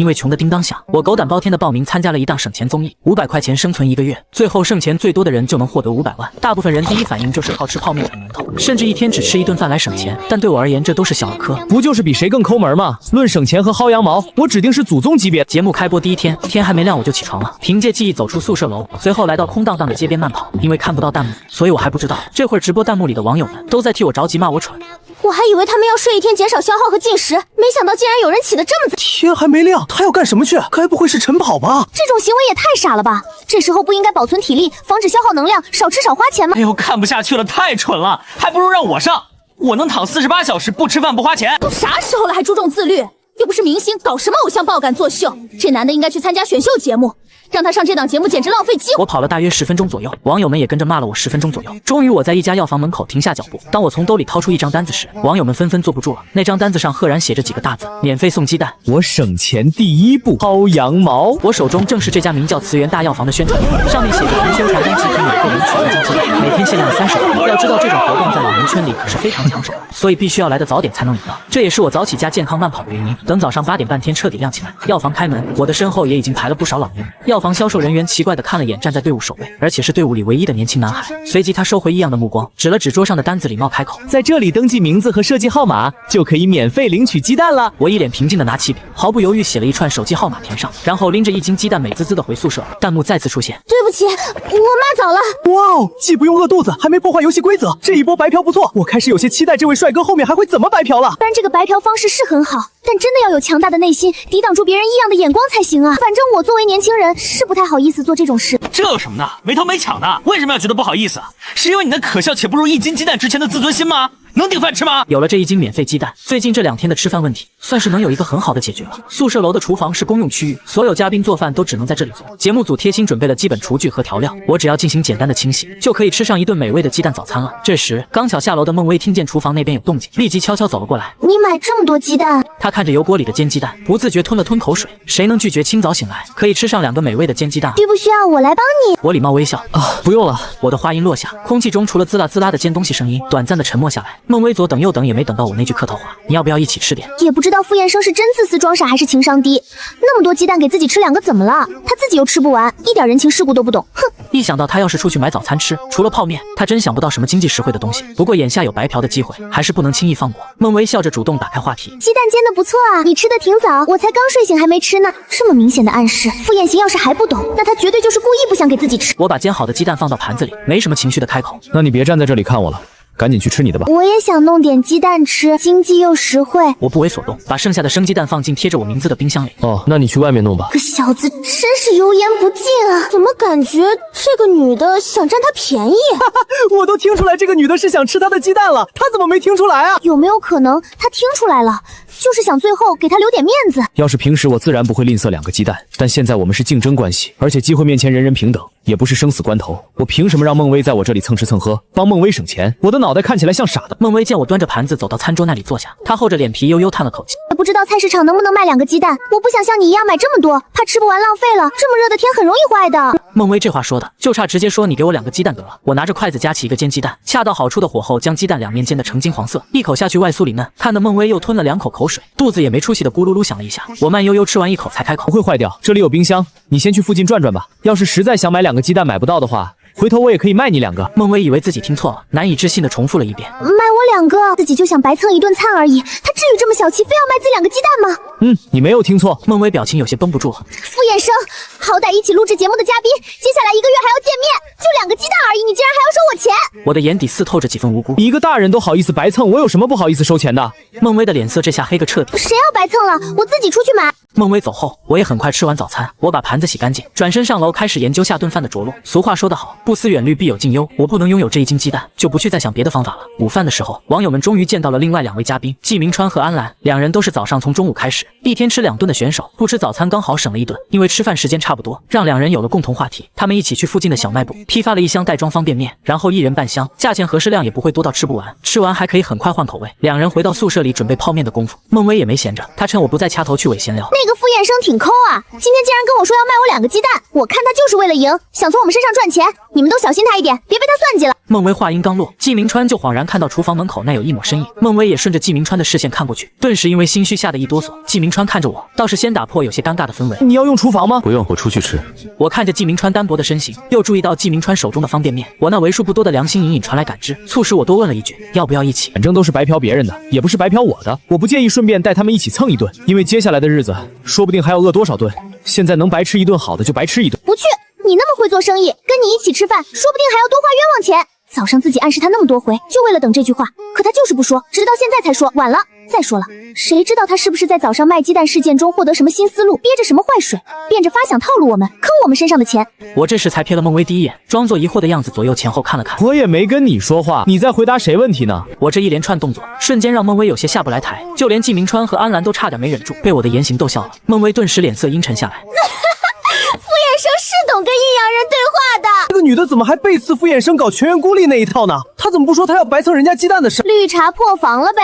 因为穷得叮当响，我狗胆包天的报名参加了一档省钱综艺，500块钱生存1个月，最后剩钱最多的人就能获得500万。大部分人第一反应就是靠吃泡面啃馒头，甚至一天只吃1顿饭来省钱。但对我而言，这都是小儿科。不就是比谁更抠门吗？论省钱和薅羊毛，我指定是祖宗级别。节目开播第一天，天还没亮我就起床了，凭借记忆走出宿舍楼，随后来到空荡荡的街边慢跑。因为看不到弹幕，所以我还不知道这会儿直播弹幕里的网友们都在替我着急，骂我蠢。我还以为他们要睡一天减少消耗和进食，没想到竟然有人起得这么早。天还没亮，他要干什么去？该不会是晨跑吧？这种行为也太傻了吧！这时候不应该保存体力，防止消耗能量，少吃少花钱吗？哎呦，看不下去了，太蠢了，还不如让我上，我能躺48小时不吃饭不花钱。都啥时候了还注重自律？又不是明星，搞什么偶像爆感作秀？这男的应该去参加选秀节目。让他上这档节目简直浪费机会。我跑了大约10分钟左右，网友们也跟着骂了我10分钟左右。终于我在一家药房门口停下脚步。当我从兜里掏出一张单子时，网友们纷纷坐不住了。那张单子上赫然写着几个大字：免费送鸡蛋。我省钱第一步，薅羊毛。我手中正是这家名叫慈源大药房的宣传片，上面写着凭宣传单即可免费领取1斤鸡蛋，每天限量30个。要知道这种活动在老人圈里可是非常抢手的，所以必须要来得早点才能领到。这也是我早起加健康慢跑的原因。等早上8点半天彻底亮起来，药房开门，我的身后也已经排了不少老人。药房销售人员奇怪地看了眼站在队伍首位，而且是队伍里唯一的年轻男孩。随即他收回异样的目光，指了指桌上的单子，礼貌开口：在这里登记名字和设计号码，就可以免费领取鸡蛋了。我一脸平静地拿起笔，毫不犹豫写了一串手机号码填上，然后拎着1斤鸡蛋美滋滋地回宿舍。弹幕再次出现：对不起，我妈早了。哇哦，既不用饿肚子，还没破坏游戏规则，这一波白嫖不错。我开始有些期待这位帅哥后面还会怎么白嫖了。虽然这个白嫖方式是很好，但真的要有强大的内心，抵挡住别人异样的眼光才行啊。反正我作为年轻人是不太好意思做这种事。这有什么的？没偷没抢的，为什么要觉得不好意思？是因为你那可笑且不如1斤鸡蛋值钱的自尊心吗？能顶饭吃吗？有了这1斤免费鸡蛋，最近这2天的吃饭问题算是能有一个很好的解决了。宿舍楼的厨房是公用区域，所有嘉宾做饭都只能在这里做。节目组贴心准备了基本厨具和调料，我只要进行简单的清洗，就可以吃上一顿美味的鸡蛋早餐了。这时，刚巧下楼的孟薇听见厨房那边有动静，立即悄悄走了过来。你买这么多鸡蛋？她看着油锅里的煎鸡蛋，不自觉吞了吞口水。谁能拒绝清早醒来可以吃上2个美味的煎鸡蛋？需不需要我来帮你？我礼貌微笑：不用了。我的话音落下，空气中除了滋啦滋啦的煎东西声音，短暂的沉默下来。孟薇左等右等也没等到我那句客套话：你要不要一起吃点？也不知道傅衍生是真自私装傻还是情商低，那么多鸡蛋给自己吃2个怎么了？他自己又吃不完，一点人情世故都不懂。哼！一想到他要是出去买早餐吃，除了泡面，他真想不到什么经济实惠的东西。不过眼下有白嫖的机会，还是不能轻易放过。孟薇笑着主动打开话题：鸡蛋煎的不错啊，你吃的挺早，我才刚睡醒还没吃呢。这么明显的暗示，傅衍行要是还不懂，那他绝对就是故意不想给自己吃。我把煎好的鸡蛋放到盘子里，没什么情绪的开口：那你别站在这里看我了，赶紧去吃你的吧。我也想弄点鸡蛋吃，经济又实惠。我不为所动，把剩下的生鸡蛋放进贴着我名字的冰箱里。哦，那你去外面弄吧。这个小子真是油盐不进啊！怎么感觉这个女的想占他便宜？我都听出来这个女的是想吃他的鸡蛋了，他怎么没听出来啊？有没有可能他听出来了，就是想最后给他留点面子？要是平时我自然不会吝啬2个鸡蛋，但现在我们是竞争关系，而且机会面前人人平等，也不是生死关头，我凭什么让孟薇在我这里蹭吃蹭喝，帮孟薇省钱？我的脑袋看起来像傻的。孟薇见我端着盘子走到餐桌那里坐下，她厚着脸皮悠悠叹了口气：也不知道菜市场能不能卖2个鸡蛋，我不想像你一样买这么多，怕吃不完浪费了。这么热的天很容易坏的。孟薇这话说的，就差直接说你给我2个鸡蛋得了。我拿着筷子夹起一个煎鸡蛋，恰到好处的火候将鸡蛋2面煎得呈金黄色，一口下去外酥里嫩，看得孟薇又吞了2口口水，肚子也没出息的咕噜噜响了一下。我慢悠悠吃完1口才开口：不会坏掉，这里有冰箱，你先去附近转转吧。要是实在想买2个鸡蛋买不到的话，回头我也可以卖你2个。孟薇以为自己听错了，难以置信地重复了一遍：卖我2个，自己就想白蹭一顿餐而已，他至于这么小气，非要卖自己2个鸡蛋吗？你没有听错。孟薇表情有些绷不住了。傅衍生，好歹一起录制节目的嘉宾，接下来1个月还要见面，就2个鸡蛋而已，你竟然还要收我钱？我的眼底似透着几分无辜。一个大人都好意思白蹭，我有什么不好意思收钱的？孟薇的脸色这下黑个彻底。谁要白蹭了？我自己出去买。孟薇走后，我也很快吃完早餐，我把盘子洗干净，转身上楼开始研究下顿饭的着落。俗话说得好，不思远虑必有近忧，我不能拥有这1斤鸡蛋，就不去再想别的方法了。午饭的时候，网友们终于见到了另外2位嘉宾，季明川和安澜，2人都是早上从中午开始，一天吃2顿的选手，不吃早餐刚好省了1顿，因为吃饭时间差不多，让2人有了共同话题。他们一起去附近的小卖部批发了1箱袋装方便面，然后1人半箱，价钱合适，量也不会多到吃不完，吃完还可以很快换口味。2人回到宿舍里准备泡面的功夫，孟薇也没闲着，她趁我不在掐头去尾闲聊：那个傅衍生挺抠啊，今天竟然跟我说要卖我2个鸡蛋，我看他就是为了赢，想从我们身上赚钱，你们都小心他一点，别被他算计了。孟薇话音刚落，季明川就恍然看到厨房门口那有一抹身影。孟薇也顺着季明川的视线看过去，顿时因为心虚吓得一哆嗦。季明川看着我，倒是先打破有些尴尬的氛围。你要用厨房吗？不用，我出去吃。我看着季明川单薄的身形，又注意到季明川手中的方便面，我那为数不多的良心隐隐传来感知，促使我多问了一句：要不要一起？反正都是白嫖别人的，也不是白嫖我的，我不介意顺便带他们一起蹭一顿，因为接下来的日子说不定还要饿多少顿。现在能白吃一顿好的就白吃一顿。不去，你那么会做生意，跟你一起吃饭，说不定还要多花冤枉钱。早上自己暗示他那么多回，就为了等这句话，可他就是不说，直到现在才说。晚了，再说了，谁知道他是不是在早上卖鸡蛋事件中获得什么新思路，憋着什么坏水，变着法想套路我们，坑我们身上的钱。我这时才瞥了孟薇第一眼，装作疑惑的样子，左右前后看了看。我也没跟你说话，你在回答谁问题呢？我这一连串动作，瞬间让孟薇有些下不来台，就连季明川和安澜都差点没忍住，被我的言行逗笑了。孟薇顿时脸色阴沉下来。傅衍生是懂跟阴阳人对话的。这个女的怎么还背刺傅衍生搞全员孤立那一套呢？她怎么不说她要白蹭人家鸡蛋的事？绿茶破防了呗，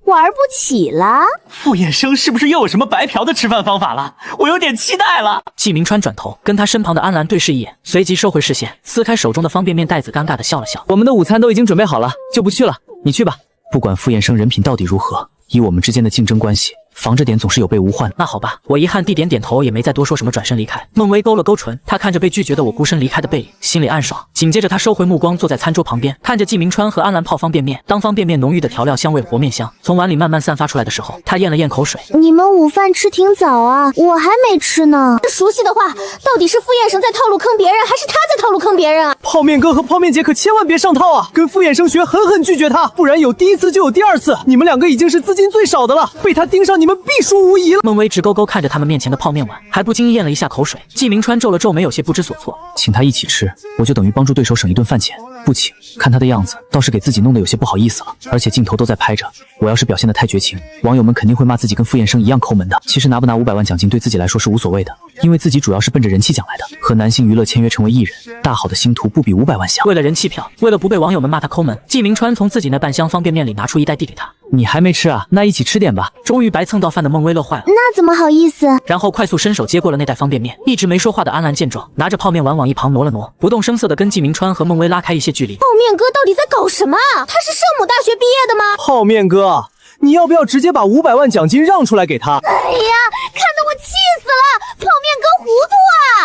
玩不起了。傅衍生是不是又有什么白嫖的吃饭方法了？我有点期待了。季明川转头跟他身旁的安澜对视一眼，随即收回视线，撕开手中的方便面袋子，尴尬的笑了笑。我们的午餐都已经准备好了，就不去了，你去吧。不管傅衍生人品到底如何，以我们之间的竞争关系，防着点总是有备无患。那好吧，我遗憾地点点头，也没再多说什么，转身离开。孟薇勾了勾唇，她看着被拒绝的我孤身离开的背影，心里暗爽。紧接着她收回目光，坐在餐桌旁边，看着季明川和安澜泡方便面。当方便面浓郁的调料香味和面香从碗里慢慢散发出来的时候，她咽了咽口水。你们午饭吃挺早啊，我还没吃呢。熟悉的话，到底是傅衍生在套路坑别人，还是他在套路坑别人啊？泡面哥和泡面姐可千万别上套啊！跟傅衍生学，狠狠拒绝他，不然有第一次就有第二次。你们两个已经是资金最少的了，被他盯上，你们必输无疑了。孟薇直勾勾看着他们面前的泡面碗，还不经意咽了一下口水。季明川皱了皱眉，有些不知所措。请他一起吃，我就等于帮助对手省一顿饭钱。不请，看他的样子，倒是给自己弄得有些不好意思了。而且镜头都在拍着，我要是表现得太绝情，网友们肯定会骂自己跟傅衍生一样抠门的。其实拿不拿500万奖金对自己来说是无所谓的，因为自己主要是奔着人气奖来的。和南星娱乐签约成为艺人，大好的星途不比500万香。为了人气票，为了不被网友们骂他抠门，季明川从自己那半箱方便面里拿出一袋递给他。你还没吃啊？那一起吃点吧。终于白蹭到饭的孟薇乐坏了，那怎么好意思？然后快速伸手接过了那袋方便面。一直没说话的安澜见状，拿着泡面碗往一旁挪了挪，不动声色地跟季明川和孟薇拉开一些距离。泡面哥到底在搞什么啊？他是圣母大学毕业的吗？泡面哥，你要不要直接把500万奖金让出来给他？哎呀，看得我气死了！泡面哥糊涂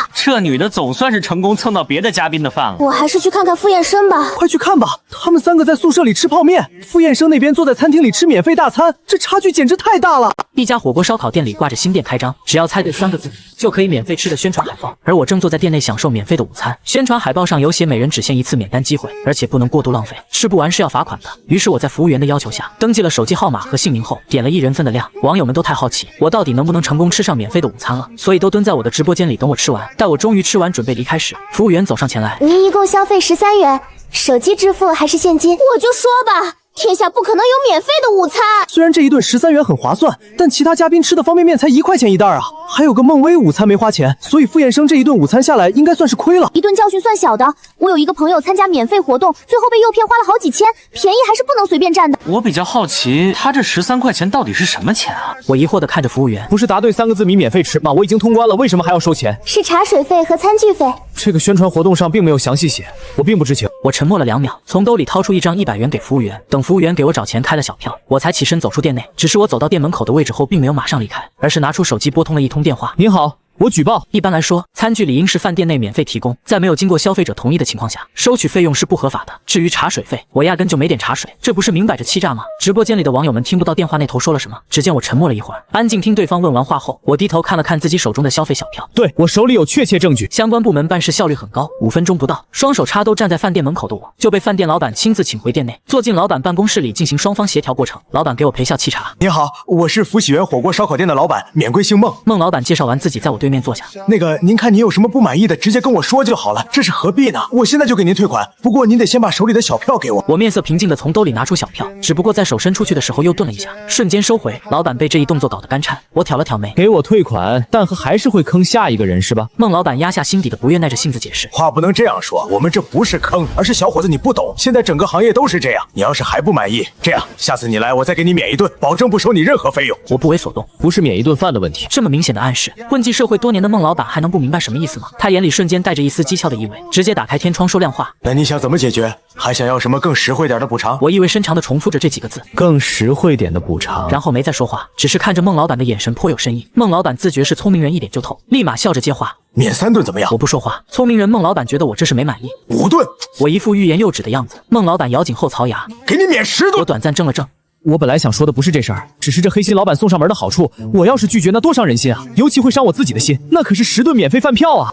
啊！这女的总算是成功蹭到别的嘉宾的饭了。我还是去看看傅衍生吧。快去看吧，他们3个在宿舍里吃泡面，傅衍生那边坐在餐厅里吃免费大餐，这差距简直太大了。一家火锅烧烤店里挂着新店开张，只要猜对3个字就可以免费吃的宣传海报，而我正坐在店内享受免费的午餐。宣传海报上有写每人只限1次免单机会，而且不能过度浪费，吃不完是要罚款的。于是我在服务员的要求下登记了手机号码和姓名后，点了1人份的量。网友们都太好奇我到底能不能成功吃上免费的午餐了，所以都蹲在我的直播间里等我吃完。待我终于吃完准备离开时，服务员走上前来，您一共消费13元，手机支付还是现金？我就说吧，天下不可能有免费的午餐。虽然这一顿13元很划算，但其他嘉宾吃的方便面才1块钱一袋啊，还有个孟薇午餐没花钱，所以傅衍生这一顿午餐下来应该算是亏了。一顿教训算小的，我有一个朋友参加免费活动，最后被诱骗花了好几千，便宜还是不能随便占的。我比较好奇，他这13块钱到底是什么钱啊？我疑惑地看着服务员，不是答对3个字米免费吃吗？我已经通关了，为什么还要收钱？是茶水费和餐具费。这个宣传活动上并没有详细写，我并不知情。我沉默了2秒，从兜里掏出一张100元给服务员，等服务员给我找钱开了小票，我才起身走出店内。只是我走到店门口的位置后，并没有马上离开，而是拿出手机拨通了一通电话。您好，我举报。一般来说，餐具理应是饭店内免费提供，在没有经过消费者同意的情况下，收取费用是不合法的。至于茶水费，我压根就没点茶水，这不是明摆着欺诈吗？直播间里的网友们听不到电话那头说了什么，只见我沉默了一会儿，安静听对方问完话后，我低头看了看自己手中的消费小票，对，我手里有确切证据。相关部门办事效率很高，5分钟不到，双手插兜站在饭店门口的我，就被饭店老板亲自请回店内，坐进老板办公室里进行双方协调过程。老板给我陪笑沏茶。您好，我是福喜园火锅烧烤店的老板，免贵姓孟。孟老板介绍完自己，在我对面坐下。那个，您看您有什么不满意的，直接跟我说就好了，这是何必呢？我现在就给您退款，不过您得先把手里的小票给我。我面色平静地从兜里拿出小票，只不过在手伸出去的时候又顿了一下，瞬间收回。老板被这一动作搞得干颤，我挑了挑眉，给我退款，但还是会坑下一个人是吧？孟老板压下心底的不悦，耐着性子解释，话不能这样说，我们这不是坑，而是小伙子你不懂，现在整个行业都是这样。你要是还不满意，这样下次你来我再给你免一顿，保证不收你任何费用。我不为所动，不是免一顿饭的问题。这么明显的暗示，混迹社会多年的孟老板还能不明白什么意思吗？他眼里瞬间带着一丝讥诮的意味，直接打开天窗说亮话。那你想怎么解决？还想要什么更实惠点的补偿？我意味深长地重复着这几个字，更实惠点的补偿。然后没再说话，只是看着孟老板的眼神颇有深意。孟老板自觉是聪明人一点就透，立马笑着接话。免3顿怎么样？我不说话。聪明人孟老板觉得我这是没满意。5顿。我一副欲言又止的样子。孟老板咬紧后槽牙，给你免10顿。我短暂怔了怔。我本来想说的不是这事儿，只是这黑心老板送上门的好处，我要是拒绝那多伤人心啊，尤其会伤我自己的心，那可是10顿免费饭票啊。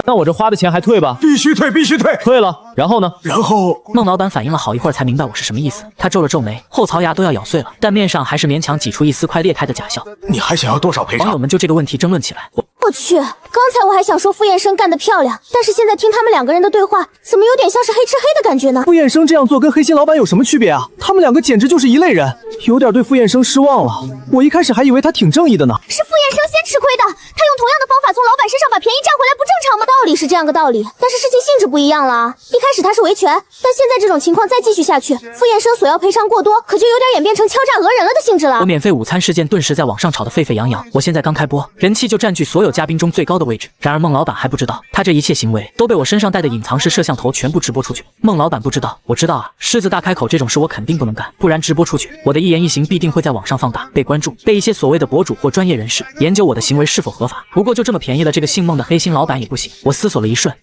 那我这花的钱还退吧？必须退，必须退。退了，然后呢？然后孟老板反应了好一会儿才明白我是什么意思，他皱了皱眉，后槽牙都要咬碎了，但面上还是勉强挤出一丝快裂开的假笑。你还想要多少赔偿？网友们就这个问题争论起来。我去，刚才我还想说傅衍生干得漂亮，但是现在听他们2个人的对话，怎么有点像是黑吃黑的感觉呢？傅衍生这样做跟黑心老板有什么区别啊？他们2个简直就是一类人，有点对傅衍生失望了。我一开始还以为他挺正义的呢。是傅衍生先吃亏的，他用同样的方法从老板身上把便宜占回来，不正常吗？道理是这样个道理，但是事情性质不一样了啊。一开始他是维权，但现在这种情况再继续下去，傅衍生索要赔偿过多，可就有点演变成敲诈讹人了的性质了。我免费午餐事件顿时在网上炒得沸沸扬扬，我现在刚开播，人气就占据所有嘉宾中最高的位置。然而孟老板还不知道，他这一切行为都被我身上带的隐藏式摄像头全部直播出去。孟老板不知道，我知道啊。狮子大开口这种事我肯定不能干，不然直播出去，我的一言一行必定会在网上放大，被关注，被一些所谓的博主或专业人士研究我的行为是否合法。不过就这么便宜了这个姓孟的黑心老板也不行。我思索了一瞬，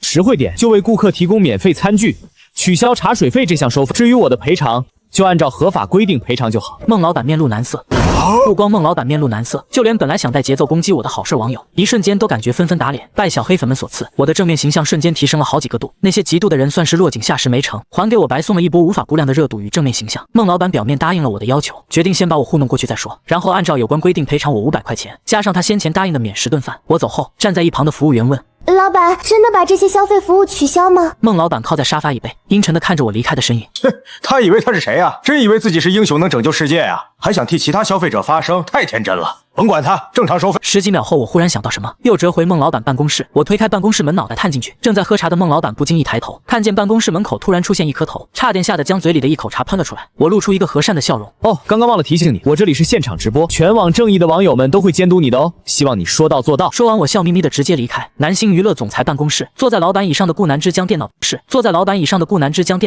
实惠点就为顾客提供免费餐具，取消茶水费这项收费。至于我的赔偿，就按照合法规定赔偿就好。孟老板面露难色。不光孟老板面露难色，就连本来想带节奏攻击我的好事网友，一瞬间都感觉纷纷打脸。拜小黑粉们所赐，我的正面形象瞬间提升了好几个度。那些嫉妒的人算是落井下石没成，还给我白送了一波无法估量的热度与正面形象。孟老板表面答应了我的要求，决定先把我糊弄过去再说，然后按照有关规定赔偿我500块钱，加上他先前答应的免10顿饭。我走后，站在一旁的服务员问：老板，真的把这些消费服务取消吗？孟老板靠在沙发椅背，阴沉地看着我离开的身影。他以为他是谁啊？真以为自己是英雄能拯救世界啊？还想替其他消费者发声，太天真了。甭管他，正常收费。10几秒后，我忽然想到什么，又折回孟老板办公室。我推开办公室门，脑袋探进去，正在喝茶的孟老板不经意抬头，看见办公室门口突然出现一颗头，差点吓得将嘴里的一口茶喷了出来。我露出一个和善的笑容。哦，刚刚忘了提醒你，我这里是现场直播，全网正义的网友们都会监督你的哦，希望你说到做到。说完，我笑眯眯的直接离开南星娱乐总裁办公室。坐在老板椅上的顾南之将电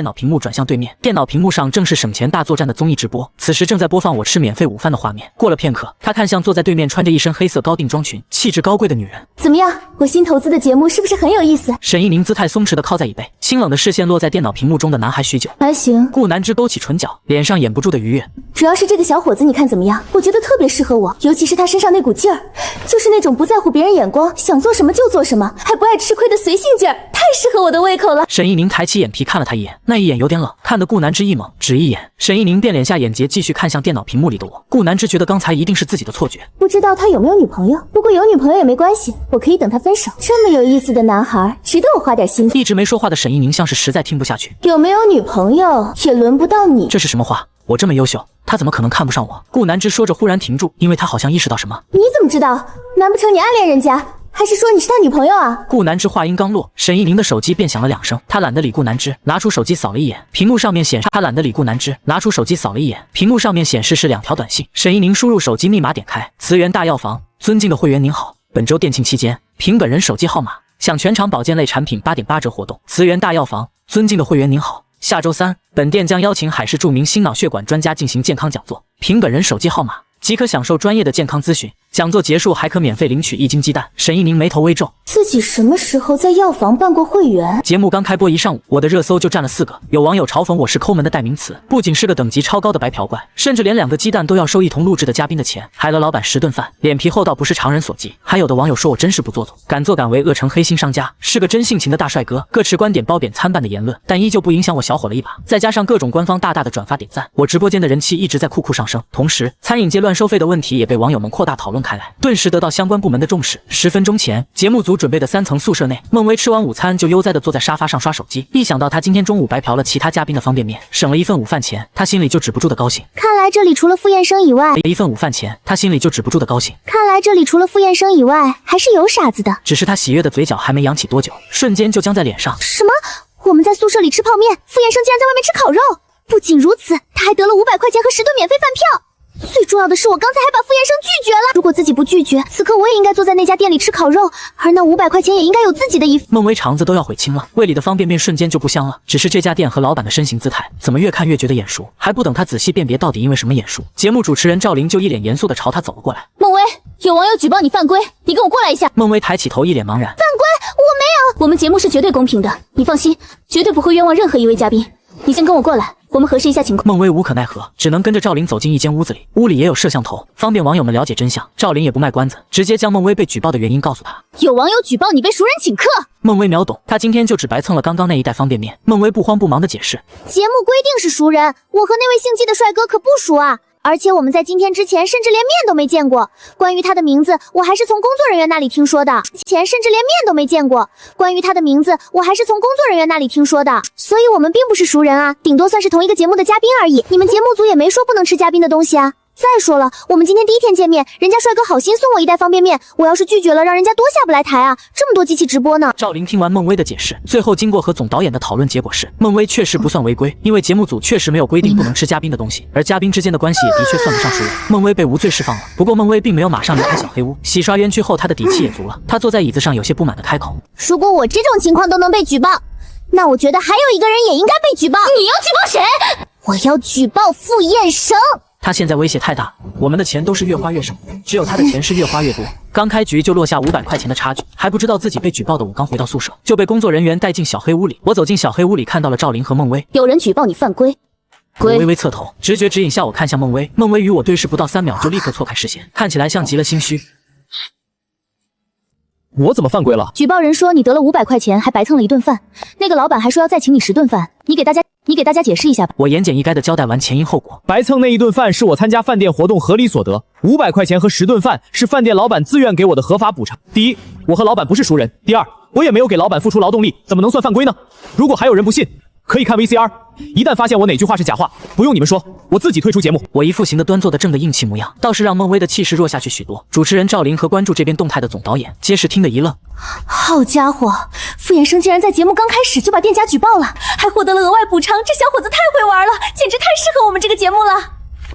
脑屏幕转向对面，电脑屏幕上正是省钱大作战的综艺直播，此时正在播放我吃免费午饭的画面。过了片刻，他看向坐在对面穿着一身黑色高定装裙、气质高贵的女人。怎么样，我新投资的节目是不是很有意思？沈一宁姿态松弛的靠在椅背，清冷的视线落在电脑屏幕中的男孩许久。还行。顾南之勾起唇角，脸上掩不住的愉悦。主要是这个小伙子你看怎么样？我觉得特别适合我，尤其是他身上那股劲儿，就是那种不在乎别人眼光，想做什么就做什么，还不爱吃亏的随性劲儿，太适合我的胃口了。沈一宁抬起眼皮看了他一眼，那一眼有点冷，看得顾南之一懵，只一眼，沈一宁便敛下眼睫，继续看向电脑屏幕里的我。顾南之觉得刚才一定是自己的错觉，不知道他有没有女朋友，不过有女朋友也没关系，我可以等他分手。这么有意思的男孩，值得我花点心思。一直没说话的沈一宁像是实在听不下去，有没有女朋友也轮不到你。这是什么话？我这么优秀，他怎么可能看不上我？顾南之说着忽然停住，因为他好像意识到什么。你怎么知道？难不成你暗恋人家？还是说你是他女朋友啊？顾南之话音刚落，沈一宁的手机便响了2声。他懒得理顾南之，拿出手机扫了一眼，屏幕上面显示是2条短信。沈一宁输入手机密码，点开慈源大药房，尊敬的会员您好，本周店庆期间，凭本人手机号码享全场保健类产品8.8折活动。慈源大药房，尊敬的会员您好，下周3，本店将邀请海市著名心脑血管专家进行健康讲座，凭本人手机号码即可享受专业的健康咨询。讲座结束还可免费领取1斤鸡蛋。沈一宁眉头微皱，自己什么时候在药房办过会员？节目刚开播1上午，我的热搜就占了4个。有网友嘲讽我是抠门的代名词，不仅是个等级超高的白嫖怪，甚至连2个鸡蛋都要收一同录制的嘉宾的钱，害了老板10顿饭，脸皮厚到不是常人所及。还有的网友说我真是不做作，敢作敢为，恶成黑心商家，是个真性情的大帅哥。各持观点褒贬参半的言论，但依旧不影响我小火了一把。再加上各种官方大大的转发点赞，我直播间的人气一直在酷上升。同时，餐饮界乱收费的问题也被网友们扩大讨论开来，顿时得到相关部门的重视。10分钟前，节目组准备的3层宿舍内，孟薇吃完午餐就悠哉地坐在沙发上刷手机。一想到她今天中午白嫖了其他嘉宾的方便面，省了一份午饭钱，她心里就止不住的高兴。看来这里除了傅衍生以外，还是有傻子的。只是她喜悦的嘴角还没扬起多久，瞬间就僵在脸上。什么？我们在宿舍里吃泡面，傅衍生竟然在外面吃烤肉。不仅如此，他还得了500块钱和10顿免费饭票。最重要的是，我刚才还把傅衍生拒绝了。如果自己不拒绝，此刻我也应该坐在那家店里吃烤肉，而那500块钱也应该有自己的一份。孟薇肠子都要悔青了，胃里的方便面瞬间就不香了。只是这家店和老板的身形姿态，怎么越看越觉得眼熟？还不等他仔细辨别到底因为什么眼熟，节目主持人赵琳就一脸严肃地朝他走了过来。孟薇，有网友举报你犯规，你跟我过来一下。孟薇抬起头，一脸茫然。犯规？我没有，我们节目是绝对公平的，你放心，绝对不会冤枉任何一位嘉宾。你先跟我过来，我们核实一下情况。孟薇无可奈何，只能跟着赵琳走进一间屋子里，屋里也有摄像头，方便网友们了解真相。赵琳也不卖关子，直接将孟薇被举报的原因告诉他。有网友举报你被熟人请客。孟薇秒懂，她今天就只白蹭了刚刚那一袋方便面。孟薇不慌不忙地解释，节目规定是熟人，我和那位姓季的帅哥可不熟啊。而且我们在今天之前甚至连面都没见过，关于他的名字我还是从工作人员那里听说的。前甚至连面都没见过，关于他的名字我还是从工作人员那里听说的。所以我们并不是熟人啊，顶多算是同一个节目的嘉宾而已。你们节目组也没说不能吃嘉宾的东西啊。再说了，我们今天第一天见面，人家帅哥好心送我一袋方便面，我要是拒绝了，让人家多下不来台啊！这么多机器直播呢。赵琳听完孟薇的解释，最后经过和总导演的讨论，结果是孟薇确实不算违规，因为节目组确实没有规定不能吃嘉宾的东西，而嘉宾之间的关系也的确算不上熟人。孟薇被无罪释放了，不过孟薇并没有马上离开小黑屋，洗刷冤屈后，她的底气也足了。她坐在椅子上，有些不满的开口：如果我这种情况都能被举报，那我觉得还有一个人也应该被举报。你要举报谁？我要举报傅燕生。他现在威胁太大了，我们的钱都是越花越少，只有他的钱是越花越多。刚开局就落下500块钱的差距，还不知道自己被举报的我刚回到宿舍就被工作人员带进小黑屋里。我走进小黑屋里，看到了赵琳和孟薇。有人举报你犯规。我微微侧头，直觉指引下我看向孟薇。孟薇与我对视不到3秒，就立刻错开视线，看起来像极了心虚。我怎么犯规了？举报人说你得了500块钱，还白蹭了一顿饭，那个老板还说要再请你10顿饭，你给大家解释一下吧。我言简意赅地交代完前因后果。白蹭那一顿饭是我参加饭店活动合理所得，500块钱和10顿饭是饭店老板自愿给我的合法补偿。第一，我和老板不是熟人；第二，我也没有给老板付出劳动力，怎么能算犯规呢？如果还有人不信，可以看 VCR， 一旦发现我哪句话是假话，不用你们说，我自己退出节目。我一副行得端坐得正的硬气模样，倒是让孟薇的气势弱下去许多。主持人赵琳和关注这边动态的总导演皆是听得一愣。好家伙，傅衍生竟然在节目刚开始就把店家举报了，还获得了额外补偿，这小伙子太会玩了，简直太适合我们这个节目了。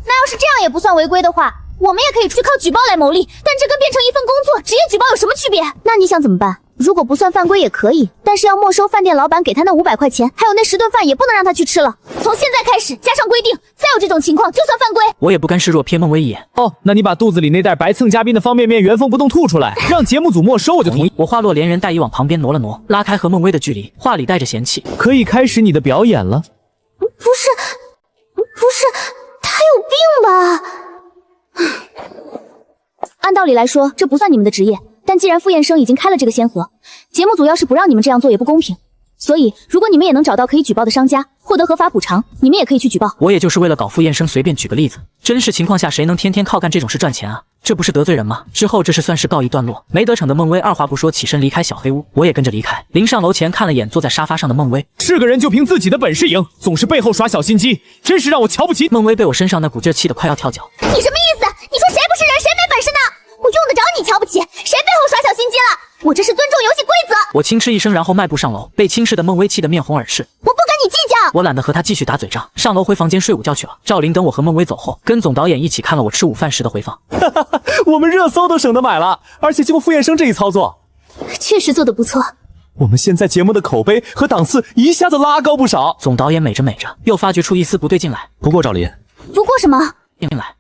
那要是这样也不算违规的话，我们也可以去靠举报来牟利，但这跟变成一份工作职业举报有什么区别？那你想怎么办？如果不算犯规也可以，但是要没收饭店老板给他那500块钱，还有那10顿饭也不能让他去吃了。从现在开始加上规定，再有这种情况就算犯规。我也不甘示弱，瞥孟薇一眼。哦，那你把肚子里那袋白蹭嘉宾的方便面原封不动吐出来，让节目组没收我就同意。我话落连人带意往旁边挪了挪，拉开和孟薇的距离，话里带着嫌弃。可以开始你的表演了。不是，他有病吧？按道理来说，这不算你们的职业。但既然傅燕生已经开了这个先河，节目组要是不让你们这样做也不公平。所以，如果你们也能找到可以举报的商家，获得合法补偿，你们也可以去举报。我也就是为了搞傅燕生随便举个例子，真实情况下谁能天天靠干这种事赚钱啊？这不是得罪人吗？之后这事算是告一段落。没得逞的孟薇二话不说起身离开小黑屋，我也跟着离开。临上楼前看了眼坐在沙发上的孟薇，是个人就凭自己的本事赢，总是背后耍小心机，真是让我瞧不起。孟薇被我身上那股劲气得快要跳脚。你什么意思？你说谁不是人，谁没本事呢？我用得着你瞧不起？谁背后耍小心机了？我这是尊重游戏规则。我轻嗤一声，然后迈步上楼，被轻视的孟薇气得面红耳赤。我不跟你计较。我懒得和他继续打嘴仗，上楼回房间睡午觉去了。赵琳等我和孟薇走后，跟总导演一起看了我吃午饭时的回放。我们热搜都省得买了，而且经过傅燕生这一操作，确实做得不错。我们现在节目的口碑和档次一下子拉高不少。总导演美着美着，又发觉出一丝不对劲来。不过赵琳，不过什么？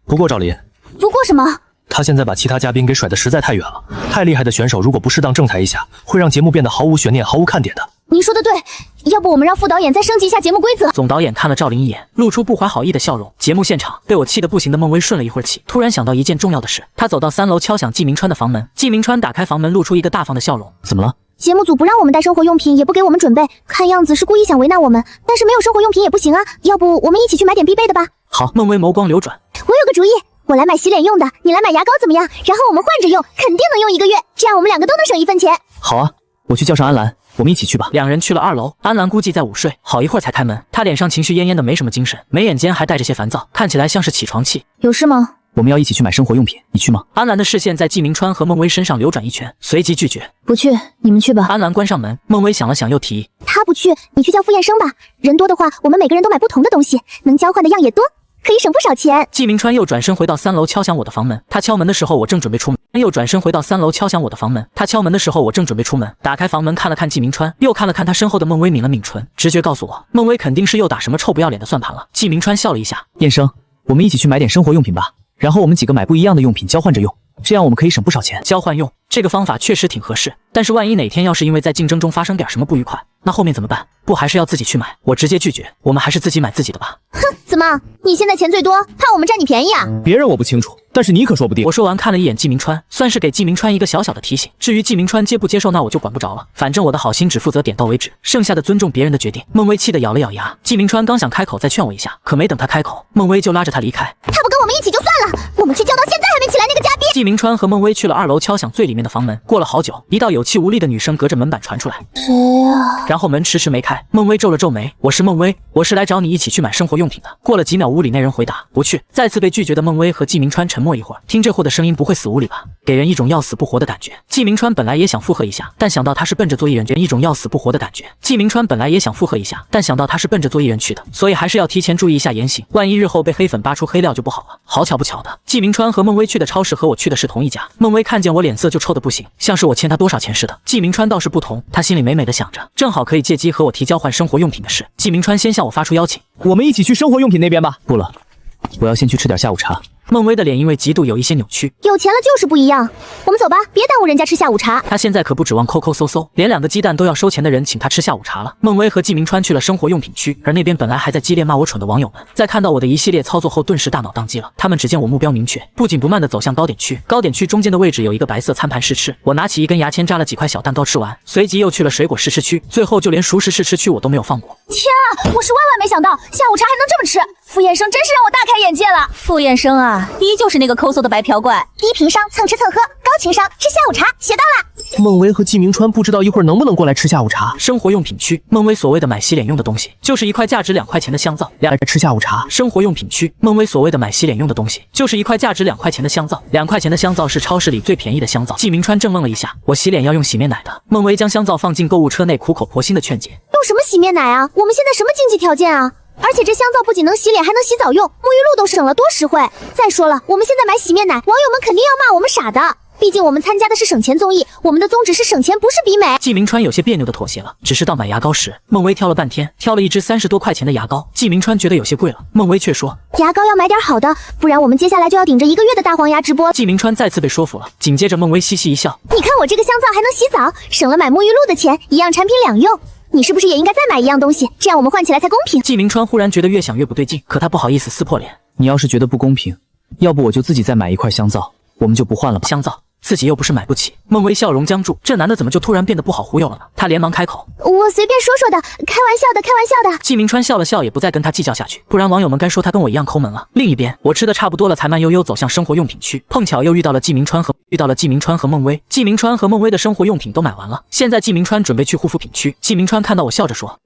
不过赵琳，不过什么？他现在把其他嘉宾给甩得实在太远了，太厉害的选手如果不适当仲裁一下，会让节目变得毫无悬念、毫无看点的。您说的对，要不我们让副导演再升级一下节目规则？总导演看了赵琳一眼，露出不怀好意的笑容。节目现场被我气得不行的孟薇顺了一会儿气，突然想到一件重要的事，她走到3楼敲响季明川的房门。季明川打开房门，露出一个大方的笑容。怎么了？节目组不让我们带生活用品，也不给我们准备，看样子是故意想为难我们。但是没有生活用品也不行啊，要不我们一起去买点必备的吧？好，孟薇眸光流转。我有个主意，我来买洗脸用的，你来买牙膏怎么样？然后我们换着用，肯定能用1个月，这样我们2个都能省1分钱。好啊，我去叫上安澜，我们一起去吧。两人去了2楼，安澜估计在午睡，好一会儿才开门。她脸上情绪恹恹的，没什么精神，眉眼间还带着些烦躁，看起来像是起床气。有事吗？我们要一起去买生活用品，你去吗？安澜的视线在季明川和孟薇身上流转一圈，随即拒绝。不去，你们去吧。安澜关上门，孟薇想了想又提议，他不去，你去叫傅燕生吧。人多的话，我们每个人都买不同的东西，能交换的样也多。可以省不少钱。季明川又转身回到3楼敲响我的房门，他敲门的时候我正准备出门。又转身回到3楼敲响我的房门，他敲门的时候我正准备出门。打开房门看了看季明川，又看了看他身后的孟薇，抿了抿唇，直觉告诉我，孟薇肯定是又打什么臭不要脸的算盘了。季明川笑了一下，燕生，我们一起去买点生活用品吧，然后我们几个买不一样的用品交换着用，这样我们可以省不少钱。交换用这个方法确实挺合适，但是万一哪天要是因为在竞争中发生点什么不愉快，那后面怎么办？不还是要自己去买？我直接拒绝，我们还是自己买自己的吧。哼，怎么你现在钱最多，怕我们占你便宜啊？别人我不清楚，但是你可说不定。我说完看了一眼季明川，算是给季明川一个小小的提醒。至于季明川接不接受，那我就管不着了，反正我的好心只负责点到为止，剩下的尊重别人的决定。孟薇气得咬了咬牙，季明川刚想开口再劝我一下，可没等他开口，孟薇就拉着他离开。他不跟我们一起就算了，我们去叫到现在还没起来那个嘉宾。季明川和孟薇去了2楼敲响最里面的房门，过了好久，一道有气无力的女声隔着门板传出来，谁啊？然后门迟迟没开。孟薇皱了皱眉，我是孟薇，我是来找你一起去买生活用品的。过了几秒，屋里那人回答不去。再次被拒绝的孟薇和季明川沉默一会儿，听这货的声音不会死屋里吧，给人一种要死不活的感觉。季明川本来也想附和一下，但想到他是奔着做艺人去，一种要死不活的感觉。季明川本来也想附和一下，但想到他是奔着做艺人去的，所以还是要提前注意一下言行，万一日后被黑粉扒出黑料就不好了。好巧不巧的，季明川和孟薇去的超市和我去的是同一家。孟薇看见我脸色就臭得不行，像是我欠他多少钱似的。季明川倒是不同，他心里美美的想着，正好可以借机和我提交换生活用品的事。季明川先向我发出邀请，我们一起去生活用品那边吧。不了，我要先去吃点下午茶。孟薇的脸因为嫉妒有一些扭曲，有钱了就是不一样。我们走吧，别耽误人家吃下午茶。他现在可不指望抠抠搜搜，连2个鸡蛋都要收钱的人请他吃下午茶了。孟薇和季明川去了生活用品区，而那边本来还在激烈骂我蠢的网友们，在看到我的一系列操作后，顿时大脑宕机了。他们只见我目标明确，不紧不慢地走向糕点区。糕点区中间的位置有一个白色餐盘试吃，我拿起一根牙签扎了几块小蛋糕吃完，随即又去了水果试吃区，最后就连熟食试吃区我都没有放过。天啊，我是万万没想到下午茶还能这么吃，傅燕生真是让我大开眼界了。傅燕生啊，依旧是那个抠搜的白嫖怪，低频商蹭吃蹭喝，高情商吃下午茶，学到了。孟薇和季明川不知道一会儿能不能过来吃下午茶。生活用品区，孟薇所谓的买洗脸用的东西，就是一块价值2块钱的香皂。吃下午茶。生活用品区，孟薇所谓的买洗脸用的东西，就是一块价值2块钱的香皂。2块钱的香皂是超市里最便宜的香皂。季明川怔愣了一下，我洗脸要用洗面奶的。孟薇将香皂放进购物车内，苦口婆心的劝解。用什么洗面奶啊？我们现在什么经济条件啊？而且这香皂不仅能洗脸，还能洗澡用，沐浴露都省了，多实惠。再说了，我们现在买洗面奶，网友们肯定要骂我们傻的。毕竟我们参加的是省钱综艺，我们的宗旨是省钱，不是比美。季明川有些别扭的妥协了，只是到买牙膏时，孟薇挑了半天，挑了一支30多块钱的牙膏。季明川觉得有些贵了，孟薇却说牙膏要买点好的，不然我们接下来就要顶着1个月的大黄牙直播。季明川再次被说服了，紧接着孟薇嘻嘻一笑，你看我这个香皂还能洗澡，省了买沐浴露的钱，一样产品2用。你是不是也应该再买一样东西，这样我们换起来才公平？季明川忽然觉得越想越不对劲，可他不好意思撕破脸。你要是觉得不公平，要不我就自己再买一块香皂，我们就不换了吧。香皂自己又不是买不起。孟薇笑容僵住，这男的怎么就突然变得不好忽悠了呢？他连忙开口，我随便说说的，开玩笑的，开玩笑的。季明川笑了笑，也不再跟他计较下去，不然网友们该说他跟我一样抠门了。另一边，我吃的差不多了，才慢悠悠走向生活用品区，碰巧又遇到了季明川和孟薇。季明川和孟薇的生活用品都买完了，现在季明川准备去护肤品区。季明川看到我笑着说，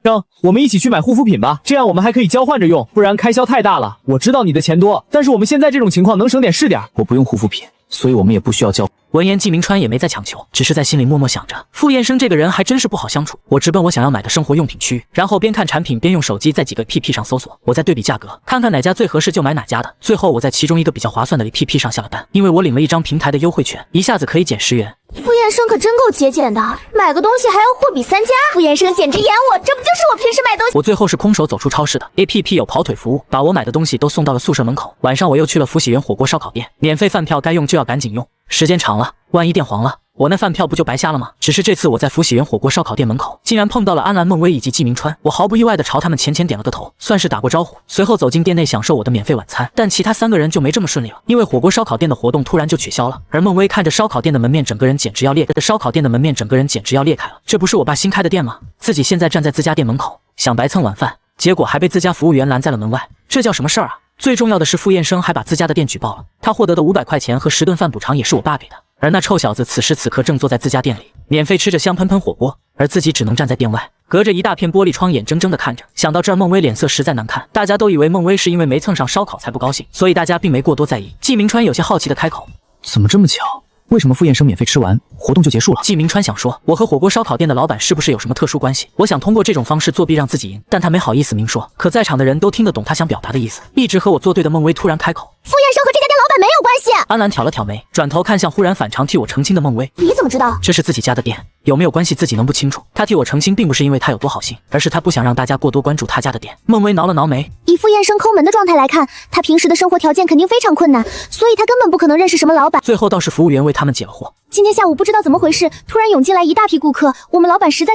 我们一起去买护肤品吧，这样我们还可以交换着用，不然开销太大了。我知道你的钱多，但是我们现在这种情况能省点是点。我不用护肤品，所以我们也不需要交。闻言，季明川也没再强求，只是在心里默默想着，傅燕生这个人还真是不好相处。我直奔我想要买的生活用品区，然后边看产品边用手机在几个 APP 上搜索，我再对比价格，看看哪家最合适就买哪家的。最后我在其中一个比较划算的 APP 上下了单，因为我领了一张平台的优惠券，一下子可以减10元。傅燕生可真够节俭的，买个东西还要货比3家。傅燕生简直演我，这不就是我平时买东西？我最后是空手走出超市的 APP 有跑腿服务，把我买的东西都送到了宿舍门口。晚上我又去了福喜园火锅烧烤店，免费饭票该用就要赶紧用，时间长了，万一店黄了，我那饭票不就白瞎了吗？只是这次我在福喜园火锅烧烤店门口，竟然碰到了安澜、孟薇以及季明川，我毫不意外的朝他们浅浅点了个头，算是打过招呼。随后走进店内享受我的免费晚餐，但其他3个人就没这么顺利了，因为火锅烧烤店的活动突然就取消了。而孟薇看着烧烤店的门面，整个人简直要裂开了。这不是我爸新开的店吗？自己现在站在自家店门口，想白蹭晚饭，结果还被自家服务员拦在了门外，这叫什么事儿啊？最重要的是傅燕生还把自家的店举报了，他获得的500块钱和10顿饭补偿也是我爸给的。而那臭小子此时此刻正坐在自家店里，免费吃着香喷喷火锅，而自己只能站在店外，隔着一大片玻璃窗眼睁睁地看着。想到这儿，孟薇脸色实在难看，大家都以为孟薇是因为没蹭上烧烤才不高兴，所以大家并没过多在意。季明川有些好奇的开口，怎么这么巧？为什么傅燕生免费吃完活动就结束了？季明川想说，我和火锅烧烤店的老板是不是有什么特殊关系？我想通过这种方式作弊让自己赢，但他没好意思明说。可在场的人都听得懂他想表达的意思。一直和我作对的孟薇突然开口，傅燕生和这家店老板没有关系。安澜挑了挑眉，转头看向忽然反常替我澄清的孟薇，你怎么知道？这是自己家的店，有没有关系自己能不清楚？他替我澄清，并不是因为他有多好心，而是他不想让大家过多关注他家的店。孟薇挠了挠眉，以傅燕生抠门的状态来看，他平时的生活条件肯定非常困难，所以他根本不可能认识什么老板。最后倒是服务员为他们解了惑。今天下午不知道怎么回事，突然涌进来一大批顾客，我们老板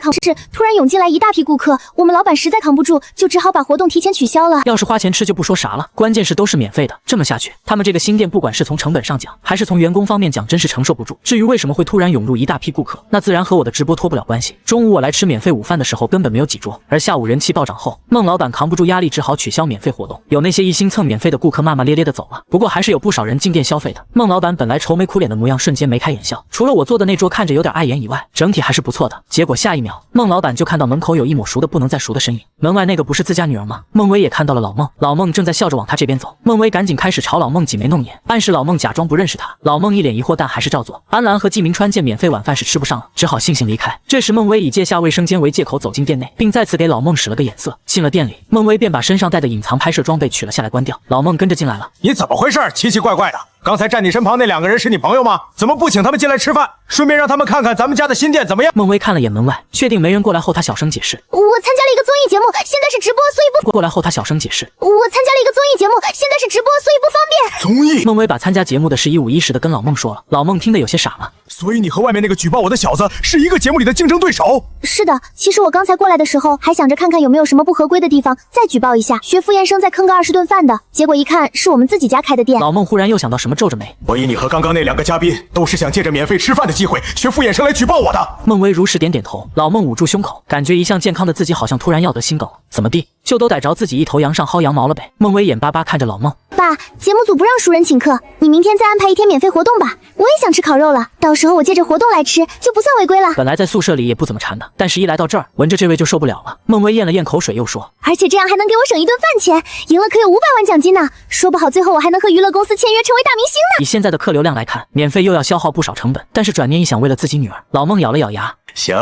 实在扛不住，就只好把活动提前取消了。要是花钱吃就不说啥了，关键是都是免费的，这么下去，他们这个新店不管是从成本上讲，还是从员工方面讲，真是承受不住。至于为什么会突然涌入一大批顾客，那自然和我的直播脱不了关系。中午我来吃免费午饭的时候根本没有几桌，而下午人气暴涨后，孟老板扛不住压力，只好取消免费活动。有那些一心蹭免费的顾客骂骂咧咧的走了，不过还是有不少人进店消费的。孟老板本来愁眉苦脸的模样瞬间眉开眼笑，除了我坐的那桌看着有点碍眼以外，整体还是不错的。结果下一秒，孟老板就看到门口有一抹熟的不能再熟的身影，门外那个不是自家女儿吗？孟薇也看到了老孟正在笑着往他这边走，孟薇赶紧开始朝老孟挤眉弄眼，暗示老孟假装不认识他。老孟一脸疑惑，但还是照做。安澜和季明川见免费晚饭是吃不上了，只好悻悻离开。这时孟薇以借下卫生间为借口走进店内，并再次给老孟使了个眼色。进了店里，孟薇便把身上带的隐藏拍摄装备取了下来关掉。老孟跟着进来了，你怎么回事？奇奇怪怪的。刚才站你身旁那2个人是你朋友吗？怎么不请他们进来吃饭，顺便让他们看看咱们家的新店怎么样？孟薇看了眼门外，确定没人过来后，她小声解释：我参加了一个综艺节目，现在是直播，所以不。过来后，她小声解释：我参加了一个综艺节目，现在是直播，所以不方便。综艺？孟薇把参加节目的事一五一十的跟老孟说了。老孟听得有些傻了。所以你和外面那个举报我的小子是一个节目里的竞争对手？是的，其实我刚才过来的时候还想着看看有没有什么不合规的地方，再举报一下，学傅燕生再坑个20顿饭的。结果一看是我们自己家开的店。老孟忽然又想到什么，皱着眉。我以你和刚刚那2个嘉宾都是想借着免费吃饭的机会学傅燕生来举报我的。孟薇如实点点头。老孟捂住胸口，感觉一向健康的自己好像突然要得心梗了。怎么地，就都逮着自己一头羊上薅羊毛了呗。孟薇眼巴巴看着老孟，爸，节目组不让熟人请客，你明天再安排1天免费活动吧。我也想吃烤肉了，到时候我借着活动来吃，就不算违规了。本来在宿舍里也不怎么馋的，但是一来到这儿，闻着这味就受不了了。孟薇咽了咽口水，又说，而且这样还能给我省1顿饭钱，赢了可有500万奖金呢，说不好最后我还能和娱乐公司签约成为大明星呢。以现在的客流量来看，免费又要消耗不少成本，但是转念一想，为了自己女儿，老孟咬了咬牙，行，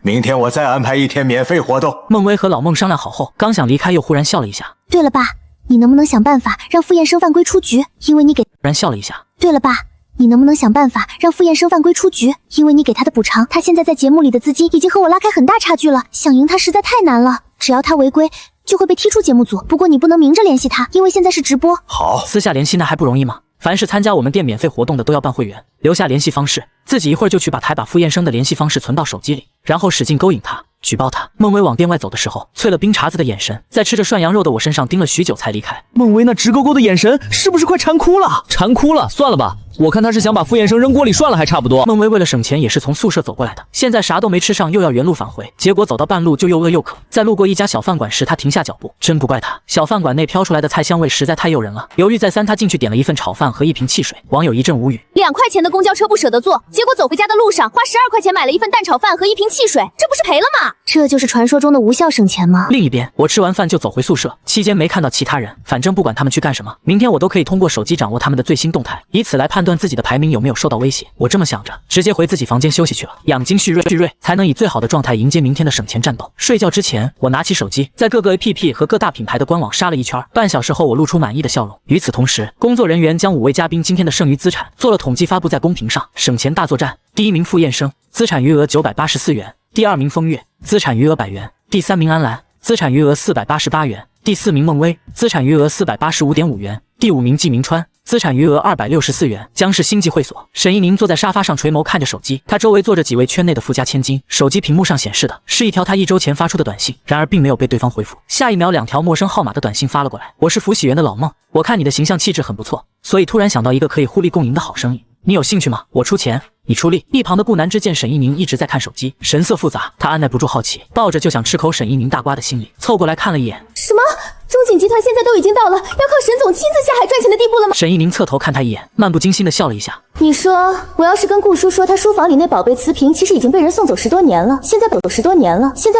明天我再安排1天免费活动。孟薇和老孟商量好后，刚想离开，又忽然笑了一下。对了爸，你能不能想办法让傅燕生犯规出局？因为你给……然笑了一下。对了爸，你能不能想办法让傅燕生犯规出局？因为你给他的补偿，他现在在节目里的资金已经和我拉开很大差距了，想赢他实在太难了。只要他违规，就会被踢出节目组。不过你不能明着联系他，因为现在是直播。好，私下联系那还不容易吗？凡是参加我们店免费活动的都要办会员，留下联系方式，自己一会儿就去把把傅燕生的联系方式存到手机里，然后使劲勾引他，举报他。孟薇往店外走的时候，啐了冰碴子的眼神在吃着涮羊肉的我身上盯了许久才离开。孟薇那直勾勾的眼神是不是快馋哭了？馋哭了，算了吧，我看他是想把傅燕生扔锅里涮了还差不多。孟薇为了省钱也是从宿舍走过来的，现在啥都没吃上，又要原路返回，结果走到半路就又饿又渴。在路过一家小饭馆时，他停下脚步，真不怪他，小饭馆内飘出来的菜香味实在太诱人了。犹豫再三，他进去点了一份炒饭和1瓶汽水。网友一阵无语，2块钱的公交车不舍得坐，结果走回家的路上花12块钱买了一份蛋炒饭和1瓶汽水，这不是赔了吗？这就是传说中的无效省钱吗？另一边，我吃完饭就走回宿舍，期间没看到其他人，反正不管他们去干什么，明天我都可以通过手机掌握他们的最新动态，以此来判断自己的排名有没有受到威胁。我这么想着，直接回自己房间休息去了，养精蓄锐，才能以最好的状态迎接明天的省钱战斗。睡觉之前，我拿起手机，在各个 APP 和各大品牌的官网杀了一圈，半小时后我露出满意的笑容。与此同时，工作人员将5位嘉宾今天的剩余资产做了统计，发布在公屏上。省钱大作战，第1名傅燕生，资产余额984元；第2名风月，资产余额100元；第3名安澜，资产余额488元；第4名孟薇，资产余额485.5元；第5名季明川，资产余额264元。江氏星际会所，沈一宁坐在沙发上垂眸看着手机，他周围坐着几位圈内的富家千金。手机屏幕上显示的是一条他1周前发出的短信，然而并没有被对方回复。下一秒2条陌生号码的短信发了过来，我是福喜园的老孟，我看你的形象气质很不错，所以突然想到一个可以互利共赢的好生意，你有兴趣吗？我出钱，你出力。一旁的顾南之见沈一宁一直在看手机，神色复杂，他按耐不住好奇，抱着就想吃口沈一宁大瓜的心理，凑过来看了一眼。什么？中景集团现在都已经到了要靠沈总亲自下海赚钱的地步了吗？沈一宁侧头看他一眼，漫不经心地笑了一下。你说我要是跟顾叔说他书房里那宝贝瓷瓶其实已经被人送走10多年了，现在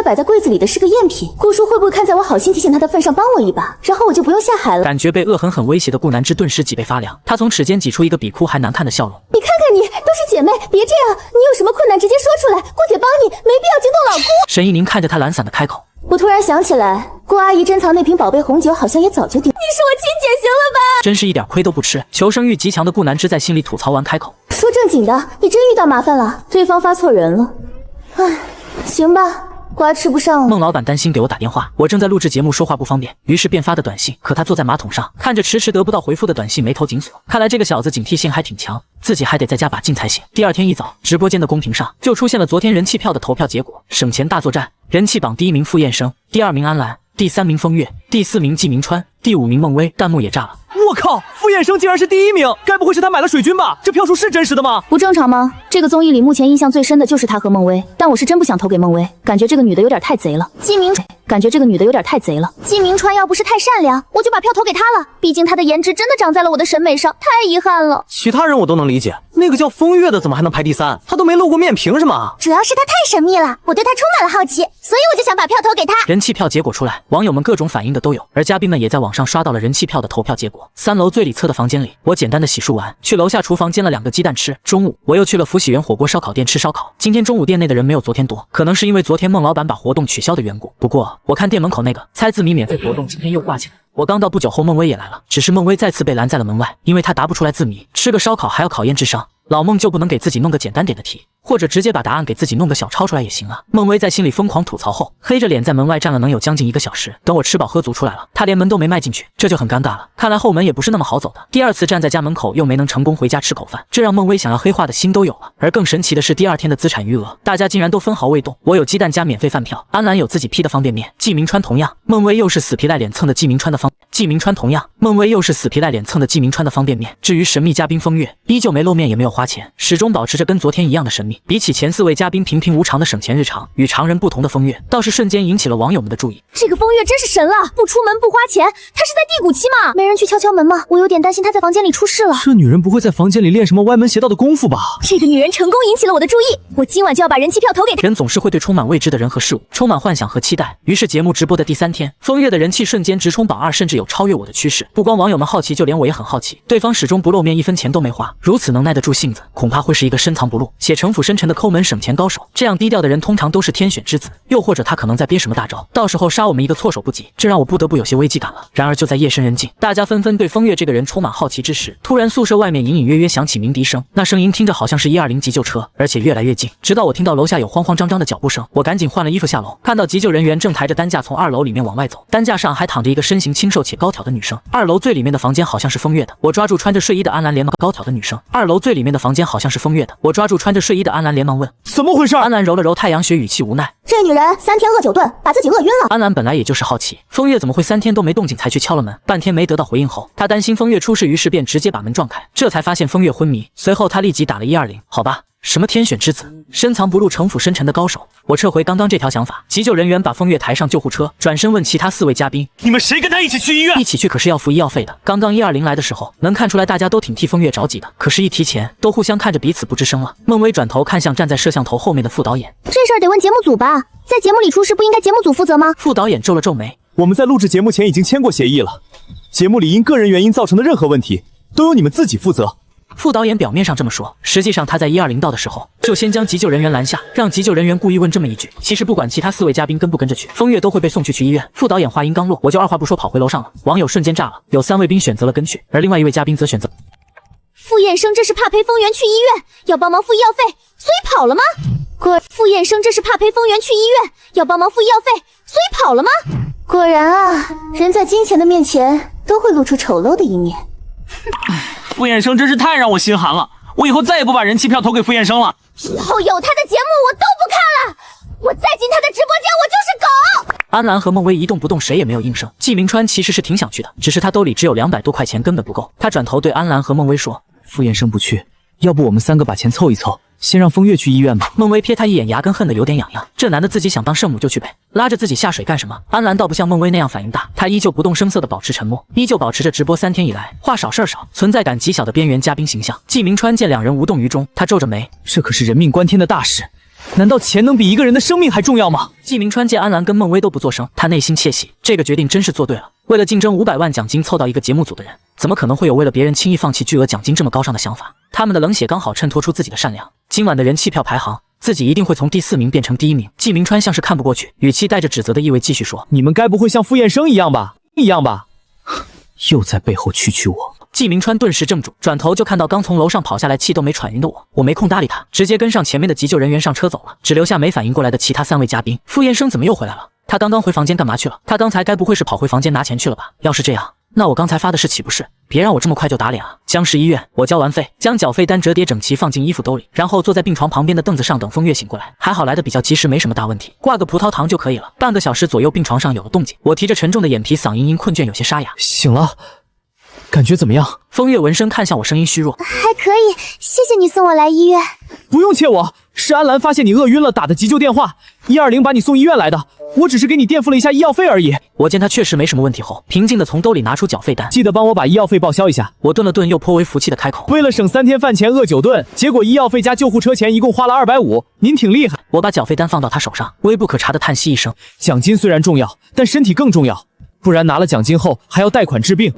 摆在柜子里的是个赝品，顾叔会不会看在我好心提醒他的份上帮我一把，然后我就不用下海了？感觉被恶狠狠威胁的顾南之顿时脊背发凉，他从齿间挤出一个比哭还难看的笑容。你看看你，都是姐妹，别这样。你有什么困难直接说出来，姑姐帮你，没必要惊动老姑。沈一宁看着他懒散的开口。我突然想起来，顾阿姨珍藏那瓶宝贝红酒好像也早就丢。你是我亲姐行了吧？真是一点亏都不吃。求生欲极强的顾南之在心里吐槽完开口。说正经的，你真遇到麻烦了，对方发错人了。唉，行吧。瓜吃不上了。孟老板担心给我打电话，我正在录制节目，说话不方便，于是便发的短信。可他坐在马桶上，看着迟迟得不到回复的短信，眉头紧锁。看来这个小子警惕性还挺强，自己还得再加把劲才行。第二天一早，直播间的公屏上就出现了昨天人气票的投票结果，省钱大作战，人气榜第1名傅燕生，第2名安澜，第3名风月，第4名季明川，第5名孟薇。弹幕也炸了。我靠，傅燕生竟然是第1名，该不会是他买了水军吧？这票数是真实的吗？不正常吗？这个综艺里目前印象最深的就是他和孟薇，但我是真不想投给孟薇，感觉这个女的有点太贼了。季明川要不是太善良，我就把票投给他了。毕竟他的颜值真的长在了我的审美上，太遗憾了。其他人我都能理解，那个叫风月的怎么还能排第3？他都没露过面，凭什么？主要是他太神秘了，我对他充满了好奇，所以我就想把票投给他。人气票结果出来，网友们各种反应的都有，而嘉宾们也在网上刷到了人气票的投票结果。3楼最里侧的房间里，我简单的洗漱完，去楼下厨房煎了2个鸡蛋吃。中午我又去了福喜园火锅烧烤店吃烧烤。今天中午店内的人没有昨天多，可能是因为昨天孟老板把活动取消的缘故。不过我看店门口那个猜字谜免费活动今天又挂起来。我刚到不久后，孟薇也来了，只是孟薇再次被拦在了门外，因为她答不出来字谜。吃个烧烤还要考验智商，老孟就不能给自己弄个简单点的题，或者直接把答案给自己弄个小抄出来也行啊。孟薇在心里疯狂吐槽后，黑着脸在门外站了能有将近1个小时。等我吃饱喝足出来了，她连门都没迈进去，这就很尴尬了。看来后门也不是那么好走的。第2次站在家门口又没能成功回家吃口饭，这让孟薇想要黑化的心都有了。而更神奇的是，第2天的资产余额，大家竟然都分毫未动。我有鸡蛋加免费饭票，安澜有自己批的方便面，季明川同样，孟薇又是死皮赖脸蹭的季明川的方便面。至于神秘嘉宾风月，依旧没露面也没有花钱，始终保持着跟昨天一样的神秘。比起前4位嘉宾平平无常的省钱日常，与常人不同的风月倒是瞬间引起了网友们的注意。这个风月真是神了，不出门不花钱，他是在低谷期吗？没人去敲敲门吗？我有点担心他在房间里出事了。这女人不会在房间里练什么歪门邪道的功夫吧？这个女人成功引起了我的注意，我今晚就要把人气票投给她。人总是会对充满未知的人和事物充满幻想和期待，于是节目直播的第3天，风月的人气瞬间直冲榜2，甚至有超越我的趋势。不光网友们好奇，就连我也很好奇，对方始终不露面，1分钱都没花，如此能耐得住性子，恐怕会是一个深藏不露且城府深沉的抠门省钱高手。这样低调的人通常都是天选之子，又或者他可能在憋什么大招，到时候杀我们一个措手不及，这让我不得不有些危机感了。然而就在夜深人静，大家纷纷对风月这个人充满好奇之时，突然宿舍外面隐隐约约响起鸣笛声，那声音听着好像是120急救车，而且越来越近，直到我听到楼下有慌慌张张的脚步声。我赶紧换了衣服下楼，看到急救人员正抬着担架从2楼里面往外走，担架上还躺着一个身形清瘦且高挑的女生。2楼最里面的房间好像是风月的，我抓住穿着睡衣的安澜连忙高挑的女生。2楼最里面的房间好像是风月的，我抓住穿着睡衣的安澜连忙问怎么回事？安澜揉了揉太阳穴，语气无奈。这女人3天饿9顿，把自己饿晕了。安澜本来也就是好奇，风月怎么会3天都没动静才去敲了门，半天没得到回应后，他担心风月出事，于是便直接把门撞开，这才发现风月昏迷。随后他立即打了120。好吧，什么天选之子，深藏不露城府深沉的高手，我撤回刚刚这条想法。急救人员把风月抬上救护车，转身问其他4位嘉宾，你们谁跟他一起去医院？一起去可是要付医药费的。刚刚120来的时候，能看出来大家都挺替风月着急的，可是一提钱，都互相看着彼此不吱声了。孟薇转头看向站在摄像头后面的副导演，这事儿得问节目组吧，在节目里出事不应该节目组负责吗？副导演皱了皱眉，我们在录制节目前已经签过协议了，节目里因个人原因造成的任何问题，都由你们自己负责。副导演表面上这么说，实际上他在120到的时候就先将急救人员拦下，让急救人员故意问这么一句。其实不管其他4位嘉宾跟不跟着去，风月都会被送去医院。副导演话音刚落，我就二话不说跑回楼上了。网友瞬间炸了，有3位兵选择了跟去，而另外1位嘉宾则选择。傅燕生这是怕陪风源去医院，要帮忙付医药费，所以跑了吗？傅燕生这是怕陪风源去医院，要帮忙付医药费，所以跑了吗？果然啊，人在金钱的面前都会露出丑陋的一面。傅燕生真是太让我心寒了，我以后再也不把人气票投给傅燕生了。以后有他的节目我都不看了，我再进他的直播间我就是狗。安澜和孟薇一动不动，谁也没有应声。季明川其实是挺想去的，只是他兜里只有200多块钱，根本不够。他转头对安澜和孟薇说，傅燕生不去，要不我们3个把钱凑一凑，先让风月去医院吧。孟薇瞥他一眼，牙根恨得有点痒痒。这男的自己想当圣母就去呗，拉着自己下水干什么？安澜倒不像孟薇那样反应大，他依旧不动声色地保持沉默，依旧保持着直播3天以来话少事儿少、存在感极小的边缘嘉宾形象。季明川见2人无动于衷，他皱着眉，这可是人命关天的大事，难道钱能比一个人的生命还重要吗？季明川见安澜跟孟薇都不作声，他内心窃喜，这个决定真是做对了。为了竞争500万奖金凑到一个节目组的人，怎么可能会有为了别人轻易放弃巨额奖金这么高尚的想法？他们的冷血刚好衬托出自己的善良。今晚的人气票排行，自己一定会从第4名变成第1名。季明川像是看不过去，语气带着指责的意味继续说：“你们该不会像傅燕生一样吧？又在背后蛐蛐我。”季明川顿时怔住，转头就看到刚从楼上跑下来气都没喘匀的我没空搭理他，直接跟上前面的急救人员上车走了，只留下没反应过来的其他3位嘉宾。傅燕生怎么又回来了？他刚刚回房间干嘛去了？他刚才该不会是跑回房间拿钱去了吧？要是这样，那我刚才发的誓岂不是？别让我这么快就打脸啊！江市医院，我交完费，将缴费单折叠整齐放进衣服兜里，然后坐在病床旁边的凳子上等风月醒过来。还好来的比较及时，没什么大问题，挂个葡萄糖就可以了。半个小时左右，病床上有了动静，我提着沉重的眼皮，嗓音因困倦有些沙哑。醒了，感觉怎么样？风月闻声看向我，声音虚弱，还可以，谢谢你送我来医院。不用谢我，是安澜发现你饿晕了打的急救电话，120把你送医院来的，我只是给你垫付了一下医药费而已。我见他确实没什么问题后，平静的从兜里拿出缴费单，记得帮我把医药费报销一下。我顿了顿，又颇为服气的开口，为了省3天饭钱饿9顿，结果医药费加救护车钱一共花了250，您挺厉害。我把缴费单放到他手上，微不可察的叹息一声，奖金虽然重要，但身体更重要，不然拿了奖金后还要贷款治病，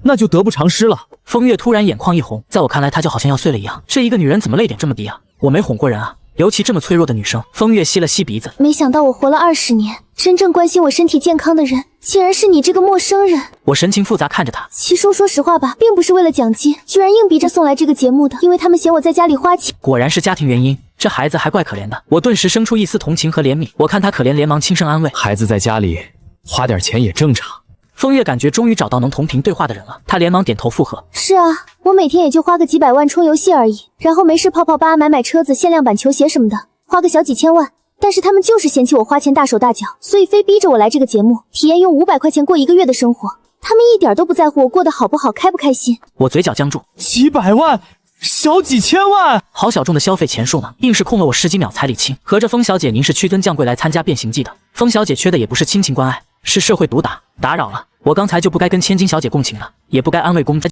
那就得不偿失了。风月突然眼眶一红，在我看来她就好像要碎了一样，这一个女人怎么泪点这么低啊？我没哄过人啊，尤其这么脆弱的女生。风月吸了吸鼻子，没想到我活了20年，真正关心我身体健康的人竟然是你这个陌生人。我神情复杂看着她，齐叔，说实话吧，并不是为了奖金，居然硬逼着送来这个节目的，因为他们嫌我在家里花钱。果然是家庭原因，这孩子还怪可怜的。我顿时生出一丝同情和怜悯，我看她可怜，连忙轻声安慰，孩子在家里花点钱也正常。风月感觉终于找到能同频对话的人了，她连忙点头附和。是啊，我每天也就花个几百万充游戏而已，然后没事泡泡吧，买车子、限量版球鞋什么的，花个小几千万。但是他们就是嫌弃我花钱大手大脚，所以非逼着我来这个节目，体验用500块钱过1个月的生活。他们一点都不在乎我过得好不好，开不开心。我嘴角僵住，几百万，小几千万，好小众的消费钱数呢，硬是空了我10几秒彩礼金。合着风小姐您是屈尊降贵来参加变形记的？风小姐缺的也不是亲情关爱，是社会毒打。打扰了，我刚才就不该跟千金小姐共情了，也不该安慰公主，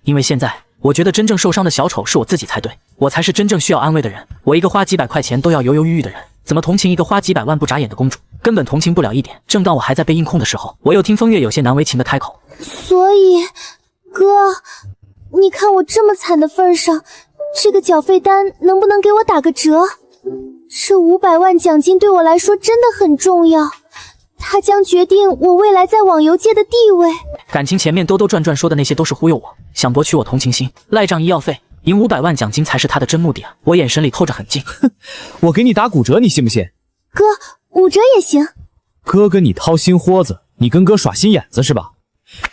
因为现在我觉得真正受伤的小丑是我自己才对，我才是真正需要安慰的人。我一个花几百块钱都要犹犹豫豫的人，怎么同情一个花几百万不眨眼的公主？根本同情不了一点。正当我还在被硬控的时候，我又听风月有些难为情的开口，所以哥，你看我这么惨的份上，这个缴费单能不能给我打个折？这500万奖金对我来说真的很重要，它将决定我未来在网游界的地位。感情前面兜兜转转说的那些都是忽悠我，想博取我同情心，赖账医药费，赢500万奖金才是他的真目的啊！我眼神里透着狠劲。我给你打骨折，你信不信？哥，5折也行。哥跟你掏心豁子，你跟哥耍心眼子是吧？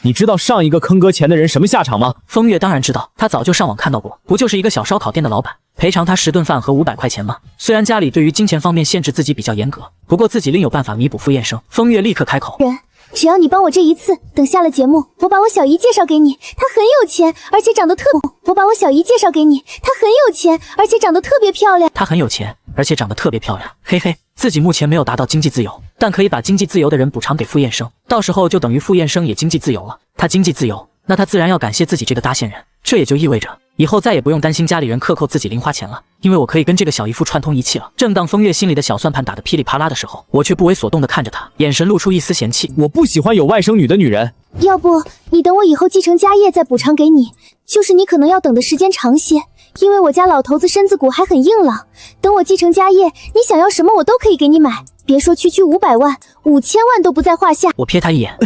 你知道上一个坑哥钱的人什么下场吗？风月当然知道，他早就上网看到过，不就是一个小烧烤店的老板，赔偿他10顿饭和500块钱吗？虽然家里对于金钱方面限制自己比较严格，不过自己另有办法弥补傅燕生。风月立刻开口，只要你帮我这一次，等下了节目，我把我小姨介绍给你，她很有钱，而且长得特别漂亮。她很有钱，而且长得特别漂亮，嘿嘿。自己目前没有达到经济自由，但可以把经济自由的人补偿给傅燕生，到时候就等于傅燕生也经济自由了。他经济自由，那他自然要感谢自己这个搭线人，这也就意味着以后再也不用担心家里人克扣自己零花钱了，因为我可以跟这个小姨夫串通一气了。正当风月心里的小算盘打得噼里啪啦的时候，我却不为所动地看着他，眼神露出一丝嫌弃。我不喜欢有外甥女的女人。要不你等我以后继承家业再补偿给你，就是你可能要等的时间长些，因为我家老头子身子骨还很硬朗，等我继承家业，你想要什么我都可以给你买，别说区500万，5000万都不在话下。我瞥他一眼，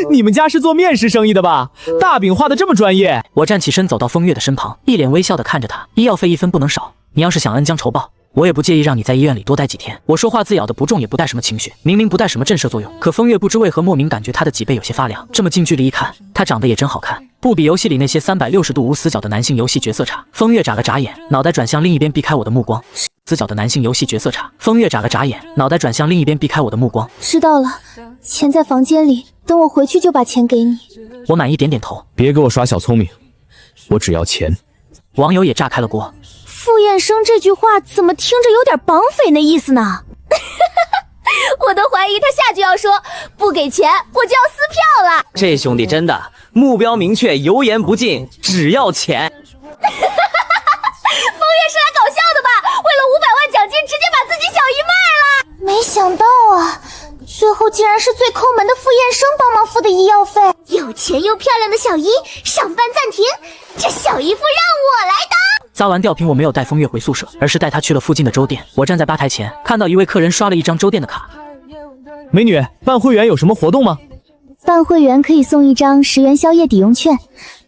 你们家是做面食生意的吧？大饼画得这么专业。我站起身走到风月的身旁，一脸微笑地看着他，医药费1分不能少，你要是想恩将仇报，我也不介意让你在医院里多待几天。我说话自咬的不重，也不带什么情绪，明明不带什么震慑作用，可风月不知为何莫名感觉他的脊背有些发凉。这么近距离一看，他长得也真好看，不比游戏里那些360度无死角的男性游戏角色差。风月眨了眨眼，脑袋转向另一边避开我的目光。死角的男性游戏角色差。风月眨了眨眼，脑袋转向另一边避开我的目光。知道了，钱在房间里，等我回去就把钱给你。我满意点点头。别给我耍小聪明，我只要钱。网友也炸开了锅。傅燕生这句话怎么听着有点绑匪那意思呢？我都怀疑他下句要说不给钱我就要撕票了。这兄弟真的目标明确，油盐不进，只要钱。后竟然是最抠门的傅燕生帮忙付的医药费。有钱又漂亮的小姨，上班暂停，这小姨夫让我来当。砸完吊瓶，我没有带风月回宿舍，而是带她去了附近的粥店。我站在吧台前，看到一位客人刷了一张粥店的卡。美女，办会员有什么活动吗？办会员可以送一张10元宵夜抵用券，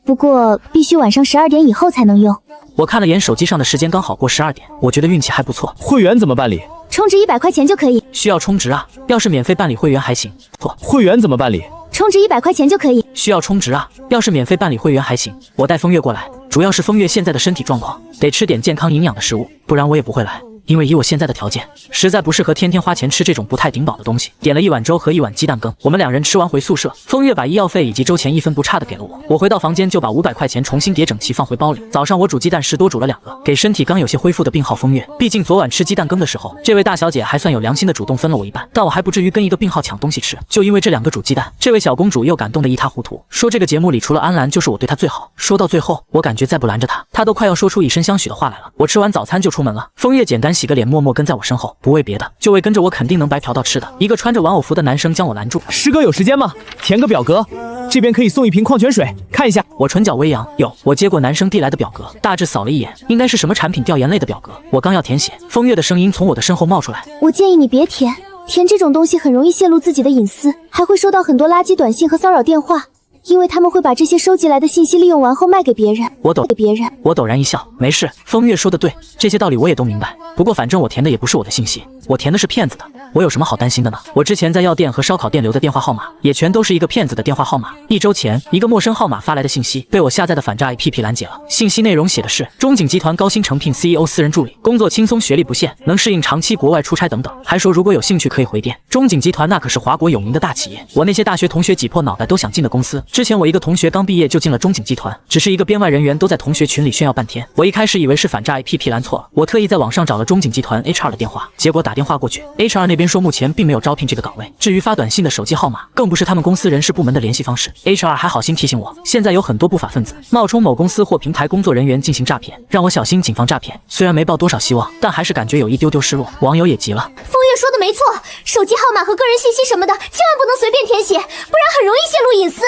不过必须晚上12点以后才能用。我看了眼手机上的时间，刚好过12点，我觉得运气还不错。会员怎么办理？充值100块钱就可以。需要充值啊？要是免费办理会员还行。错，会员怎么办理？充值100块钱就可以。需要充值啊？要是免费办理会员还行。我带风月过来，主要是风月现在的身体状况，得吃点健康营养的食物，不然我也不会来。因为以我现在的条件，实在不适合天天花钱吃这种不太顶饱的东西。点了一碗粥和一碗鸡蛋羹，我们2人吃完回宿舍，风月把医药费以及粥钱一分不差的给了我。我回到房间就把500块钱重新叠整齐放回包里。早上我煮鸡蛋时多煮了2个，给身体刚有些恢复的病号风月。毕竟昨晚吃鸡蛋羹的时候，这位大小姐还算有良心的主动分了我一半，但我还不至于跟一个病号抢东西吃。就因为这2个煮鸡蛋，这位小公主又感动得一塌糊涂，说这个节目里除了安澜就是我对她最好。说到最后，我感觉再不拦着她都快要说出以身相许的话来了。我吃完早餐就出门了，风月简单洗个脸，默默跟在我身后，不为别的，就为跟着我肯定能白嫖到吃的。一个穿着玩偶服的男生将我拦住。师哥有时间吗？填个表格，这边可以送一瓶矿泉水，看一下。我唇角微扬，有。我接过男生递来的表格，大致扫了一眼，应该是什么产品调研类的表格。我刚要填写，风月的声音从我的身后冒出来：我建议你别填，填这种东西很容易泄露自己的隐私，还会收到很多垃圾短信和骚扰电话。因为他们会把这些收集来的信息利用完后卖给别人。我陡然一笑，没事，风月说的对，这些道理我也都明白。不过反正我填的也不是我的信息，我填的是骗子的，我有什么好担心的呢？我之前在药店和烧烤店留的电话号码，也全都是一个骗子的电话号码。1周前，一个陌生号码发来的信息被我下载的反诈 APP 拦截了。信息内容写的是中景集团高薪诚聘 CEO 私人助理，工作轻松，学历不限，能适应长期国外出差等等，还说如果有兴趣可以回电。中景集团那可是华国有名的大企业，我那些大学同学挤破脑袋都想进的公司。之前我一个同学刚毕业就进了中景集团，只是一个编外人员都在同学群里炫耀半天。我一开始以为是反诈 APP 拦错了，我特意在网上找了中景集团 HR 的电话，结果打电话过去 ，HR 那边说目前并没有招聘这个岗位，至于发短信的手机号码，更不是他们公司人事部门的联系方式。HR 还好心提醒我，现在有很多不法分子冒充某公司或平台工作人员进行诈骗，让我小心谨防诈骗。虽然没抱多少希望，但还是感觉有一丢丢失落。网友也急了，风月说的没错，手机号码和个人信息什么的，千万不能随便填写，不然很容易泄露隐私。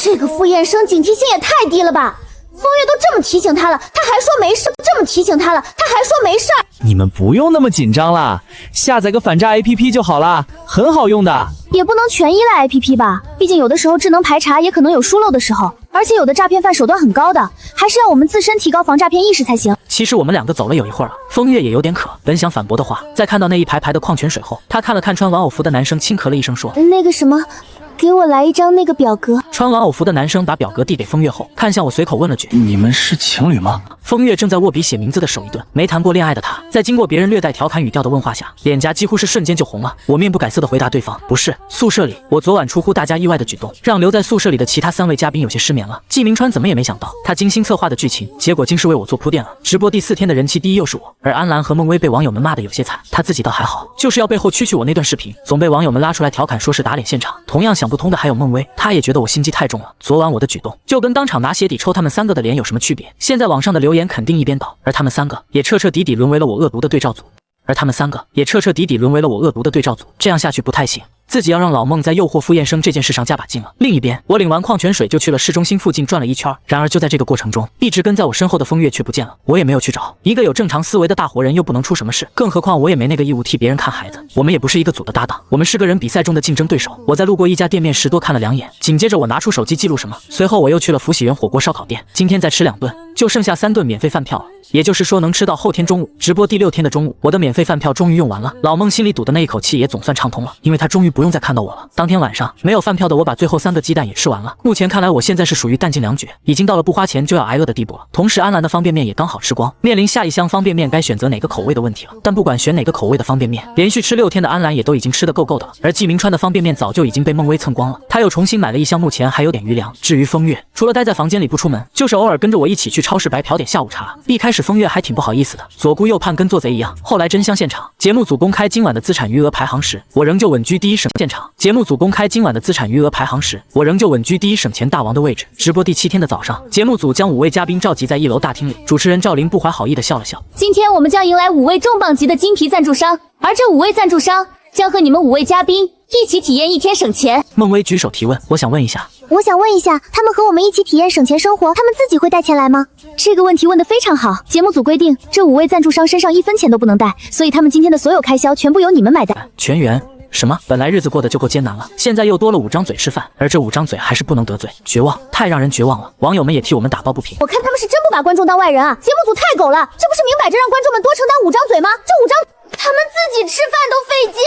这个傅燕生警惕性也太低了吧！风月都这么提醒他了，他还说没事；这么提醒他了，他还说没事。你们不用那么紧张啦，下载个反诈 APP 就好啦，很好用的。也不能全依赖 APP 吧，毕竟有的时候智能排查也可能有疏漏的时候，而且有的诈骗犯手段很高的，还是要我们自身提高防诈骗意识才行。其实我们2个走了有一会儿了，风月也有点渴，本想反驳的话，在看到那一排排的矿泉水后，他看了看穿玩偶服的男生，轻咳了一声说：那个什么，给我来一张那个表格。穿玩偶服的男生把表格递给风月后，看向我，随口问了句：你们是情侣吗？风月正在握笔写名字的手一顿，没谈过恋爱的他，在经过别人略带调侃语调的问话下，脸颊几乎是瞬间就红了。我面不改色的回答对方：不是，宿舍里，我昨晚出乎大家意外的举动，让留在宿舍里的其他3位嘉宾有些失眠了。季明川怎么也没想到，他精心策划的剧情，结果竟是为我做铺垫了。直播第4天的人气第1又是我，而安澜和孟薇被网友们骂得有些惨，他自己倒还好，就是要背后蛐我那段视频，总被网友们拉出来调侃说是打脸现场。同样想不通的还有孟薇，她也觉得我心机太重了，昨晚我的举动就跟当场拿鞋底抽他们3个的脸有什么区别？现在网上的留言肯定一边倒，而他们3个也彻彻底底沦为了我恶毒的对照组。这样下去不太行，自己要让老孟在诱惑傅燕生这件事上加把劲了。另一边，我领完矿泉水就去了市中心附近转了一圈，然而就在这个过程中，一直跟在我身后的风月却不见了，我也没有去找。一个有正常思维的大活人又不能出什么事，更何况我也没那个义务替别人看孩子。我们也不是一个组的搭档，我们是个人比赛中的竞争对手。我在路过一家店面时多看了2眼，紧接着我拿出手机记录什么，随后我又去了福喜园火锅烧烤店，今天再吃2顿，就剩下3顿免费饭票了。也就是说能吃到后天中午。直播第6天的中午，我的免费饭票终于用完了，老孟心里堵的那一口气也总算畅通了，因为他终于不用再看到我了。当天晚上没有饭票的我把最后3个鸡蛋也吃完了。目前看来我现在是属于弹尽粮绝，已经到了不花钱就要挨饿的地步了。同时安澜的方便面也刚好吃光，面临下一箱方便面该选择哪个口味的问题了。但不管选哪个口味的方便面，连续吃6天的安澜也都已经吃得够的了。而季明川的方便面早就已经被孟薇蹭光了，他又重新买了一箱，目前还有点余粮。至于风月，除了待在房间里不出门，就是偶尔跟着我一起去超市白嫖点下午茶。一开始风月还挺不好意思的，左顾右盼跟做贼一样。后来真相现场，节目组公开今晚的资产余额排行时，我仍旧稳居第1省现场。节目组公开今晚的资产余额排行时，我仍旧稳居第1省钱大王的位置。直播第7天的早上，节目组将5位嘉宾召集在1楼大厅里，主持人赵琳不怀好意的笑了笑。今天我们将迎来5位重磅级的金皮赞助商，而这5位赞助商将和你们5位嘉宾一起体验1天省钱。孟薇举手提问，我想问一下，他们和我们一起体验省钱生活，他们自己会带钱来吗？这个问题问得非常好。节目组规定，这5位赞助商身上1分钱都不能带，所以他们今天的所有开销全部由你们买单。全员。什么？本来日子过得就够艰难了，现在又多了5张嘴吃饭，而这5张嘴还是不能得罪，绝望，太让人绝望了。网友们也替我们打抱不平。我看他们是真不把观众当外人啊！节目组太狗了，这不是明摆着让观众们多承担5张嘴吗？这5张，他们自己吃饭都费劲，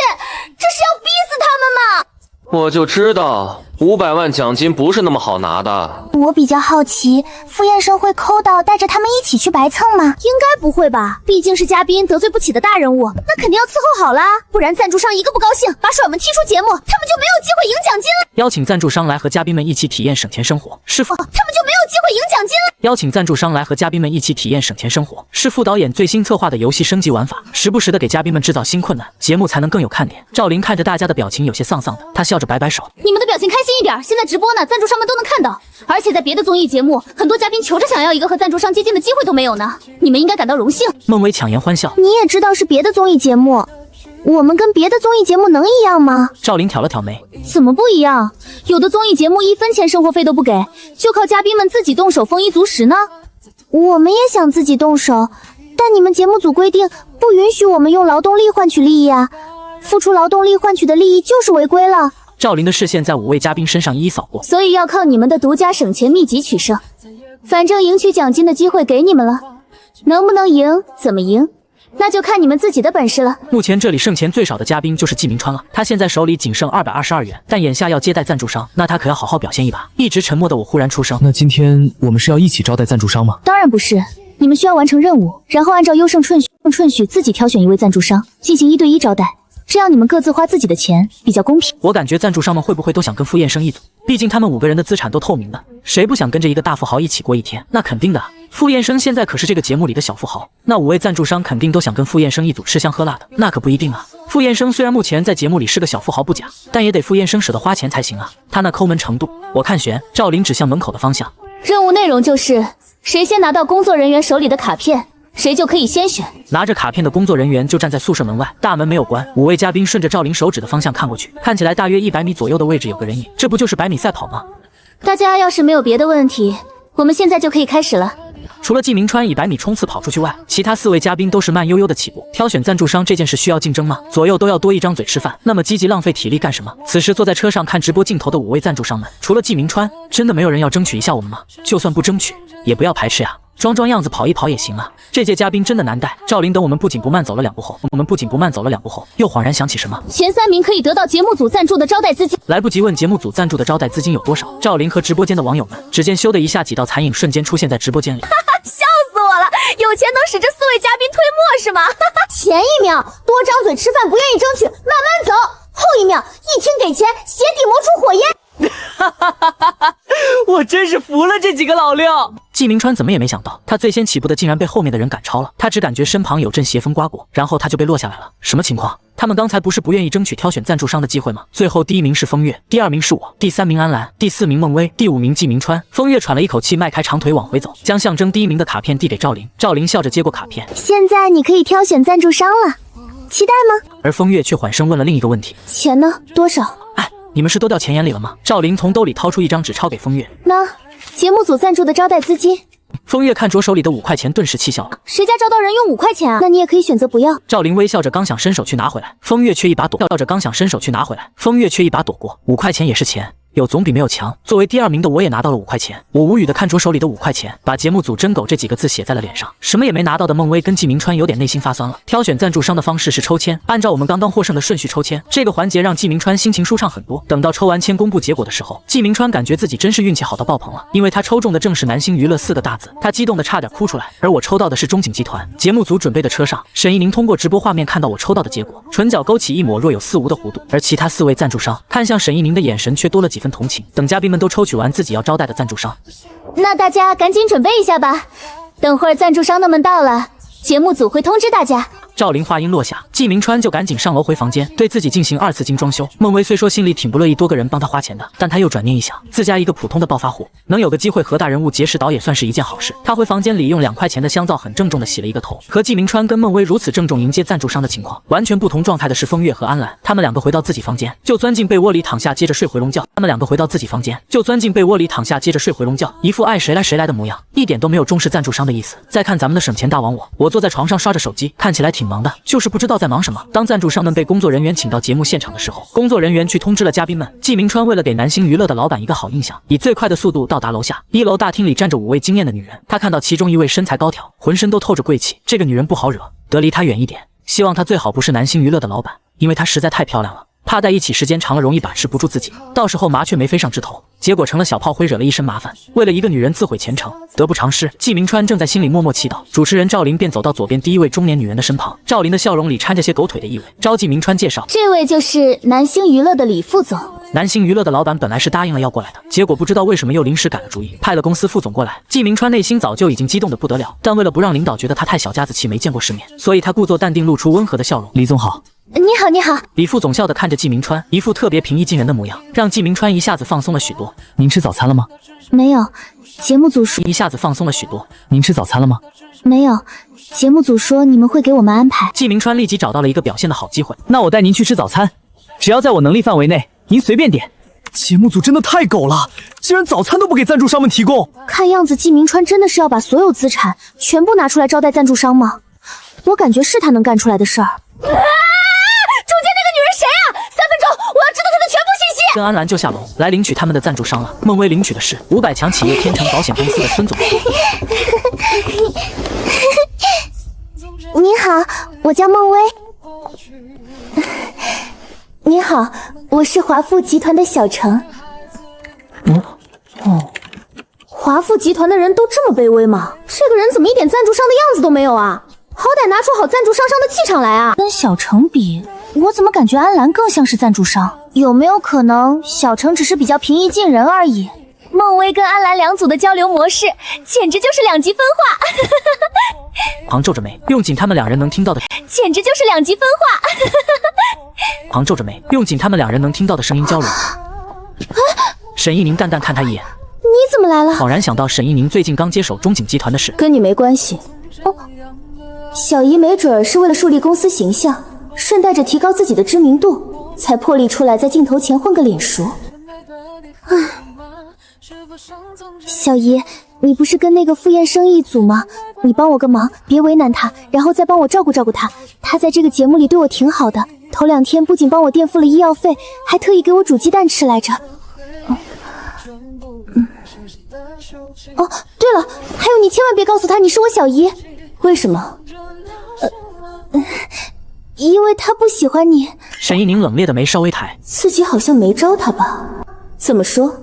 这是要逼死他们吗？我就知道500万奖金不是那么好拿的。我比较好奇，傅燕生会抠到带着他们一起去白蹭吗？应该不会吧，毕竟是嘉宾，得罪不起的大人物，那肯定要伺候好啦，不然赞助商一个不高兴，把水们踢出节目，他们就没有机会赢奖金了。邀请赞助商来和嘉宾们一起体验省钱生活，是副他们就没有机会赢奖金了。邀请赞助商来和嘉宾们一起体验省钱生活，是副导演最新策划的游戏升级玩法，时不时的给嘉宾们制造新困难，节目才能更有看点。赵琳看着大家的表情有些丧丧的，她笑着摆摆手，你们的表情开心一点，现在直播呢，赞助商们都能看到。而且在别的综艺节目，很多嘉宾求着想要一个和赞助商接近的机会都没有呢，你们应该感到荣幸。孟薇强颜欢笑，你也知道是别的综艺节目，我们跟别的综艺节目能一样吗？赵琳挑了挑眉，怎么不一样？有的综艺节目1分钱生活费都不给，就靠嘉宾们自己动手丰衣足食呢。我们也想自己动手，但你们节目组规定不允许我们用劳动力换取利益啊，付出劳动力换取的利益就是违规了。赵琳的视线在5位嘉宾身上一一扫过，所以要靠你们的独家省钱秘籍取胜。反正赢取奖金的机会给你们了，能不能赢，怎么赢，那就看你们自己的本事了。目前这里剩钱最少的嘉宾就是季明川了，他现在手里仅剩222元，但眼下要接待赞助商，那他可要好好表现一把。一直沉默的我忽然出声，那今天我们是要一起招待赞助商吗？当然不是，你们需要完成任务，然后按照优胜顺序自己挑选1位赞助商进行1对1招待，这样你们各自花自己的钱，比较公平。我感觉赞助商们会不会都想跟傅燕生一组？毕竟他们5个人的资产都透明的，谁不想跟着一个大富豪一起过一天？那肯定的，傅燕生现在可是这个节目里的小富豪，那5位赞助商肯定都想跟傅燕生一组吃香喝辣的。那可不一定啊，傅燕生虽然目前在节目里是个小富豪不假，但也得傅燕生舍得花钱才行啊。他那抠门程度，我看悬。赵琳指向门口的方向，任务内容就是谁先拿到工作人员手里的卡片，谁就可以先选。拿着卡片的工作人员就站在宿舍门外，大门没有关。5位嘉宾顺着赵琳手指的方向看过去，看起来大约100米左右的位置有个人影，这不就是100米赛跑吗？大家要是没有别的问题，我们现在就可以开始了。除了季明川以100米冲刺跑出去外，其他4位嘉宾都是慢悠悠的起步。挑选赞助商这件事需要竞争吗？左右都要多1张嘴吃饭，那么积极浪费体力干什么？此时坐在车上看直播镜头的5位赞助商们，除了季明川，真的没有人要争取一下我们吗？就算不争取，也不要排斥呀。装样子跑一跑也行啊。这届嘉宾真的难带。赵琳等我们不紧不慢走了2步后，又恍然想起什么，前3名可以得到节目组赞助的招待资金。来不及问节目组赞助的招待资金有多少，赵琳和直播间的网友们，只见咻的一下几道残影瞬间出现在直播间里。笑死我了，有钱能使这4位嘉宾推磨是吗？前1秒多张嘴吃饭不愿意争取，慢慢走，后1秒一听给钱，鞋底磨出火焰。我真是服了这几个老六。季明川怎么也没想到，他最先起步的竟然被后面的人赶超了。他只感觉身旁有阵邪风刮过，然后他就被落下来了。什么情况？他们刚才不是不愿意争取挑选赞助商的机会吗？最后第1名是风月，第2名是我，第3名安澜，第4名孟薇，第5名季明川。风月喘了一口气，迈开长腿往回走，将象征第1名的卡片递给赵琳。赵琳笑着接过卡片，现在你可以挑选赞助商了，期待吗？而风月却缓声问了另一个问题：钱呢？多少？哎，你们是都掉钱眼里了吗？赵琳从兜里掏出1张纸钞给风月，那节目组赞助的招待资金。风月看着手里的5块钱，顿时气笑了。谁家招到人用5块钱啊？那你也可以选择不要。赵琳微笑着刚想伸手去拿回来，风月却一把躲过。5块钱也是钱，有总比没有强。作为第2名的我也拿到了5块钱，我无语的看着手里的5块钱，把节目组真狗这几个字写在了脸上。什么也没拿到的孟薇跟季明川有点内心发酸了。挑选赞助商的方式是抽签，按照我们刚刚获胜的顺序抽签，这个环节让季明川心情舒畅很多。等到抽完签公布结果的时候，季明川感觉自己真是运气好到爆棚了，因为他抽中的正是南星娱乐4个大字，他激动的差点哭出来。而我抽到的是中景集团。节目组准备的车上，沈一宁通过直播画面看到我抽到的结果，唇角勾起一抹若有似无的弧度，而其他4位赞助商看向沈一宁的眼神却多了几分同情。等嘉宾们都抽取完自己要招待的赞助商，那大家赶紧准备一下吧，等会儿赞助商的们到了，节目组会通知大家。赵灵话音落下，季明川就赶紧上楼回房间，对自己进行2次精装修。孟薇虽说心里挺不乐意多个人帮他花钱的，但他又转念一想，自家一个普通的暴发户，能有个机会和大人物结识导也算是一件好事。他回房间里用2块钱的香皂很郑重的洗了一个头。和季明川跟孟薇如此郑重迎接赞助商的情况完全不同状态的是风月和安澜，他们2个回到自己房间就钻进被窝里躺下，接着睡回笼觉。一副爱谁来谁来的模样，一点都没有重视赞助商的意思。再看咱们的省钱大王我坐在床上刷着手机，看起来挺忙的，就是不知道在忙什么。当赞助商们被工作人员请到节目现场的时候，工作人员去通知了嘉宾们。季明川为了给南星娱乐的老板一个好印象，以最快的速度到达楼下。1楼大厅里站着5位惊艳的女人，他看到其中一位身材高挑，浑身都透着贵气，这个女人不好惹，得离她远一点。希望她最好不是南星娱乐的老板，因为她实在太漂亮了，怕在一起时间长了容易把持不住自己，到时候麻雀没飞上枝头，结果成了小炮灰，惹了一身麻烦。为了一个女人自毁前程，得不偿失。季明川正在心里默默祈祷，主持人赵琳便走到左边第一位中年女人的身旁，赵琳的笑容里掺着些狗腿的意味。招季明川介绍，这位就是南星娱乐的李副总。南星娱乐的老板本来是答应了要过来的，结果不知道为什么又临时改了主意，派了公司副总过来。季明川内心早就已经激动得不得了，但为了不让领导觉得他太小家子气没见过世面，所以他故作淡定，露出温和的笑容。李总好。你好，你好。李副总笑地看着季明川，一副特别平易近人的模样，让季明川一下子放松了许多。您吃早餐了吗？没有，节目组说。一下子放松了许多。您吃早餐了吗？没有，节目组说你们会给我们安排。季明川立即找到了一个表现的好机会，那我带您去吃早餐，只要在我能力范围内，您随便点。节目组真的太狗了，竟然早餐都不给赞助商们提供。看样子季明川真的是要把所有资产全部拿出来招待赞助商吗？我感觉是他能干出来的事儿。中间那个女人谁啊？3分钟，我要知道她的全部信息。跟安澜就下楼来领取他们的赞助商了。孟薇领取的是500强企业天成保险公司的孙总。你好，我叫孟薇。你好，我是华富集团的小程。华富集团的人都这么卑微吗？这个人怎么一点赞助商的样子都没有啊？好歹拿出好赞助商的气场来啊！跟小程比，我怎么感觉安澜更像是赞助商？有没有可能小程只是比较平易近人而已？孟薇跟安澜2组的交流模式简直就是2极分化。庞皱着眉，用紧他们2人能听到的，简直就是2极分化。庞皱着眉，用紧他们2人能听到的声音交流。沈一宁淡淡看他一眼，你怎么来了？恍然想到沈一宁最近刚接手中景集团的事，跟你没关系。哦，小姨没准是为了树立公司形象，顺带着提高自己的知名度，才破例出来在镜头前混个脸熟。小姨，你不是跟那个傅燕生一组吗？你帮我个忙，别为难他，然后再帮我照顾照顾他。他在这个节目里对我挺好的，头2天不仅帮我垫付了医药费，还特意给我煮鸡蛋吃来着。哦，对了，还有你千万别告诉他你是我小姨。为什么？因为他不喜欢你。沈一宁冷冽的眉稍微抬，自己好像没招他吧？怎么说？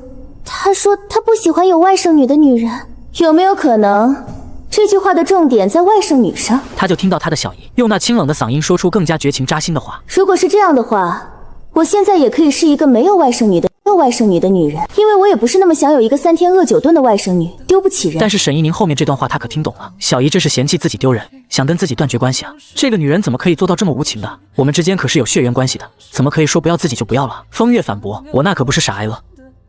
他说他不喜欢有外甥女的女人，有没有可能这句话的重点在外甥女上？他就听到他的小姨用那清冷的嗓音说出更加绝情扎心的话。如果是这样的话，我现在也可以是一个没有外甥女的女人，因为我也不是那么想有一个3天饿9顿的外甥女，丢不起人。但是沈一宁后面这段话他可听懂了，小姨这是嫌弃自己丢人，想跟自己断绝关系啊！这个女人怎么可以做到这么无情的？我们之间可是有血缘关系的，怎么可以说不要自己就不要了？风月反驳，我那可不是傻挨饿。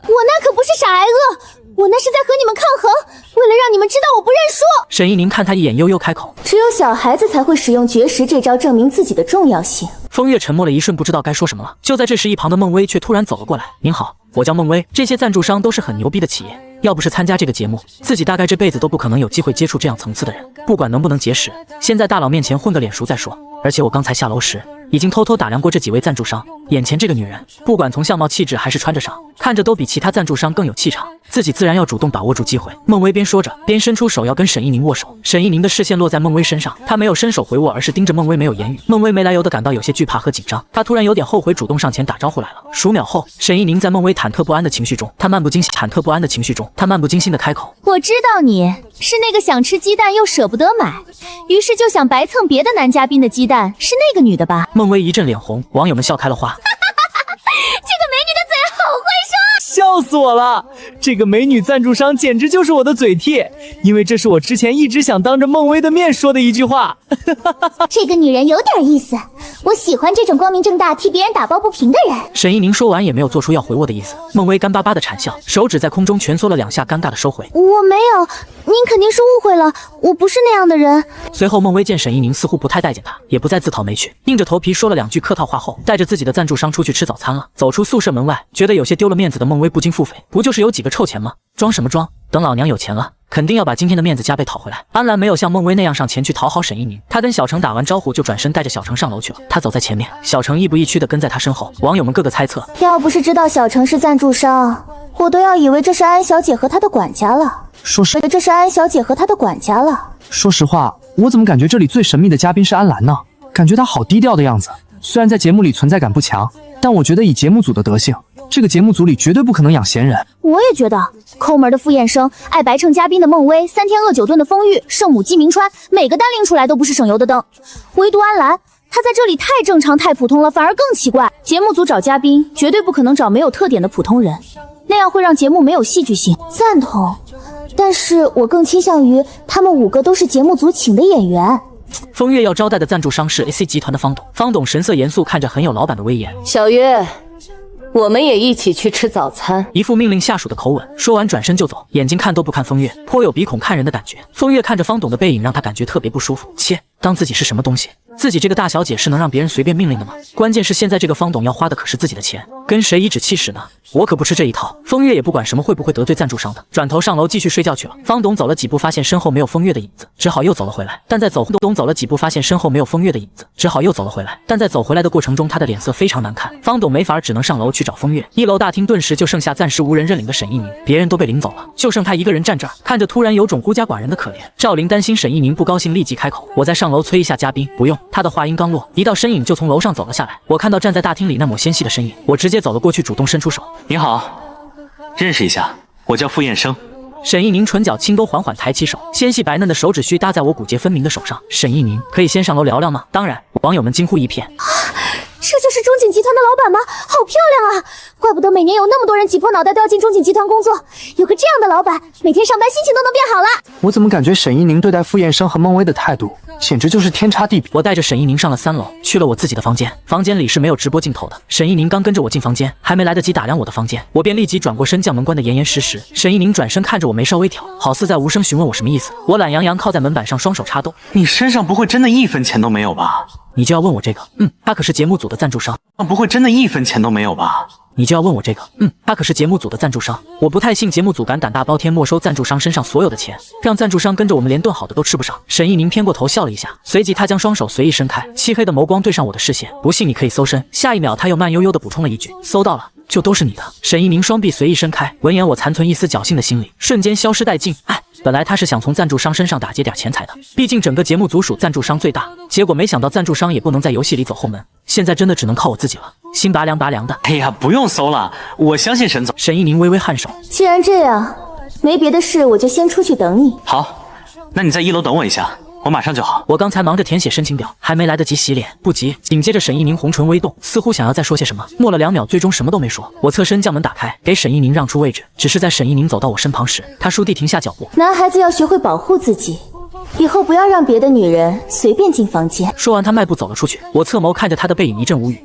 我那可不是傻挨饿，我那是在和你们抗衡，为了让你们知道我不认输。沈一宁看他一眼，悠悠开口：只有小孩子才会使用绝食这招证明自己的重要性。风月沉默了一瞬，不知道该说什么了。就在这时，一旁的孟薇却突然走了过来：您好，我叫孟薇，这些赞助商都是很牛逼的企业，要不是参加这个节目，自己大概这辈子都不可能有机会接触这样层次的人，不管能不能结识，先在大佬面前混个脸熟再说。而且我刚才下楼时已经偷偷打量过这几位赞助商，眼前这个女人，不管从相貌气质还是穿着上，看着都比其他赞助商更有气场，自己自然要主动把握住机会。孟薇边说着，边伸出手要跟沈一宁握手。沈一宁的视线落在孟薇身上，她没有伸手回握，而是盯着孟薇没有言语。孟薇没来由的感到有些惧怕和紧张，她突然有点后悔主动上前打招呼来了。数秒后，沈一宁在孟薇忐忑不安的情绪中，她漫不经心的开口：我知道你是那个想吃鸡蛋又舍不得买，于是就想白蹭别的男嘉宾的鸡蛋，是那个女的吧？孟薇一阵脸红，网友们笑开了花。这个美女的嘴好会说。笑笑死我了！这个美女赞助商简直就是我的嘴替，因为这是我之前一直想当着孟薇的面说的一句话。这个女人有点意思，我喜欢这种光明正大替别人打抱不平的人。沈一宁说完也没有做出要回我的意思。孟薇干巴巴的惨笑，手指在空中蜷缩了2下，尴尬的收回。我没有，您肯定是误会了，我不是那样的人。随后孟薇见沈一宁似乎不太待见他，也不再自讨没趣，硬着头皮说了2句客套话后，带着自己的赞助商出去吃早餐了。走出宿舍门外，觉得有些丢了面子的孟薇不禁腹诽，不就是有几个臭钱吗？装什么装？等老娘有钱了，肯定要把今天的面子加倍讨回来。安澜没有像孟薇那样上前去讨好沈一宁，他跟小程打完招呼就转身带着小程上楼去了。他走在前面，小程亦步亦趋的跟在他身后。网友们个个猜测，要不是知道小程是赞助商，我都要以为这是安小姐和她的管家了。说实话，我怎么感觉这里最神秘的嘉宾是安澜呢？感觉她好低调的样子。虽然在节目里存在感不强，但我觉得以节目组的德性，这个节目组里绝对不可能养闲人。我也觉得，抠门的傅衍生，爱白蹭嘉宾的孟薇，3天饿9顿的风玉，圣母姬明川，每个单拎出来都不是省油的灯。唯独安澜，她在这里太正常太普通了，反而更奇怪。节目组找嘉宾绝对不可能找没有特点的普通人，那样会让节目没有戏剧性。赞同，但是我更倾向于他们5个都是节目组请的演员。风月要招待的赞助商是 AC 集团的方董，方董神色严肃，看着很有老板的威严。小月，我们也一起去吃早餐。一副命令下属的口吻，说完转身就走，眼睛看都不看风月，颇有鼻孔看人的感觉。风月看着方董的背影，让他感觉特别不舒服。切，当自己是什么东西？自己这个大小姐是能让别人随便命令的吗？关键是现在这个方董要花的可是自己的钱，跟谁颐指气使呢？我可不吃这一套。风月也不管什么会不会得罪赞助商的，转头上楼继续睡觉去了。方董走了几步，发现身后没有风月的影子，只好又走了回来。但在走了几步，发现身后没有风月的影子，只好又走了回来。但在走回来的过程中，他的脸色非常难看。方董没法，只能上楼去找风月。1楼大厅顿时就剩下暂时无人认领的沈一宁，别人都被领走了，就剩他一个人站这儿，看着突然有种孤家寡人的可怜。赵琳担心沈一宁不高兴，立即开口：“我再上楼催一下嘉宾。”不用。他的话音刚落，一道身影就从楼上走了下来。我看到站在大厅里那抹纤细的身影，我直接走了过去，主动伸出手：“你好，认识一下，我叫傅衍生。”沈一宁唇角轻勾，缓缓抬起手，纤细白嫩的手指须搭在我骨节分明的手上。沈一宁，可以先上楼聊聊吗？当然。网友们惊呼一片。这就是中景集团的老板吗？好漂亮啊！怪不得每年有那么多人挤破脑袋都要进中景集团工作，有个这样的老板，每天上班心情都能变好了。我怎么感觉沈一宁对待傅衍生和孟薇的态度简直就是天差地别。我带着沈一宁上了3楼，去了我自己的房间。房间里是没有直播镜头的。沈一宁刚跟着我进房间，还没来得及打量我的房间，我便立即转过身，将门关得严严实实。沈一宁转身看着我，眉梢微挑，好似在无声询问我什么意思。我懒洋洋靠在门板上，双手插兜。你身上不会真的1分钱都没有吧？你就要问我这个？他可是节目组的赞助商。不会真的1分钱都没有吧？你就要问我这个？他可是节目组的赞助商。我不太信节目组敢胆大包天没收赞助商身上所有的钱，让赞助商跟着我们连顿好的都吃不上。沈一宁偏过头笑了一下，随即他将双手随意伸开，漆黑的眸光对上我的视线。不信你可以搜身。下一秒他又慢悠悠地补充了一句：搜到了。就都是你的。沈一宁双臂随意伸开，闻言我残存一丝侥幸的心理瞬间消失殆尽。本来他是想从赞助商身上打劫点钱财的，毕竟整个节目组属赞助商最大，结果没想到赞助商也不能在游戏里走后门，现在真的只能靠我自己了，心拔凉拔凉的。哎呀，不用搜了，我相信沈总。沈一宁微微颔首，既然这样，没别的事，我就先出去等你。好，那你在1楼等我一下，我马上就好。我刚才忙着填写申请表，还没来得及洗脸，不急。紧接着沈一宁红唇微动，似乎想要再说些什么，默了2秒，最终什么都没说。我侧身将门打开，给沈一宁让出位置。只是在沈一宁走到我身旁时，他倏地停下脚步。男孩子要学会保护自己，以后不要让别的女人随便进房间。说完，他迈步走了出去。我侧眸看着他的背影，一阵无语。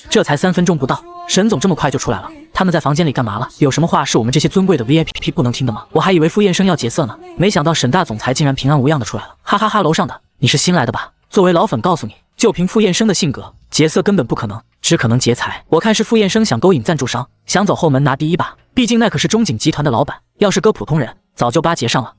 这才3分钟不到，沈总这么快就出来了。他们在房间里干嘛了？有什么话是我们这些尊贵的 VIP 不能听的吗？我还以为傅燕生要劫色呢，没想到沈大总裁竟然平安无恙的出来了。哈哈哈，楼上的，你是新来的吧？作为老粉告诉你，就凭傅燕生的性格，劫色根本不可能，只可能劫财。我看是傅燕生想勾引赞助商，想走后门拿第一把，毕竟那可是中景集团的老板，要是搁普通人，早就巴结上了。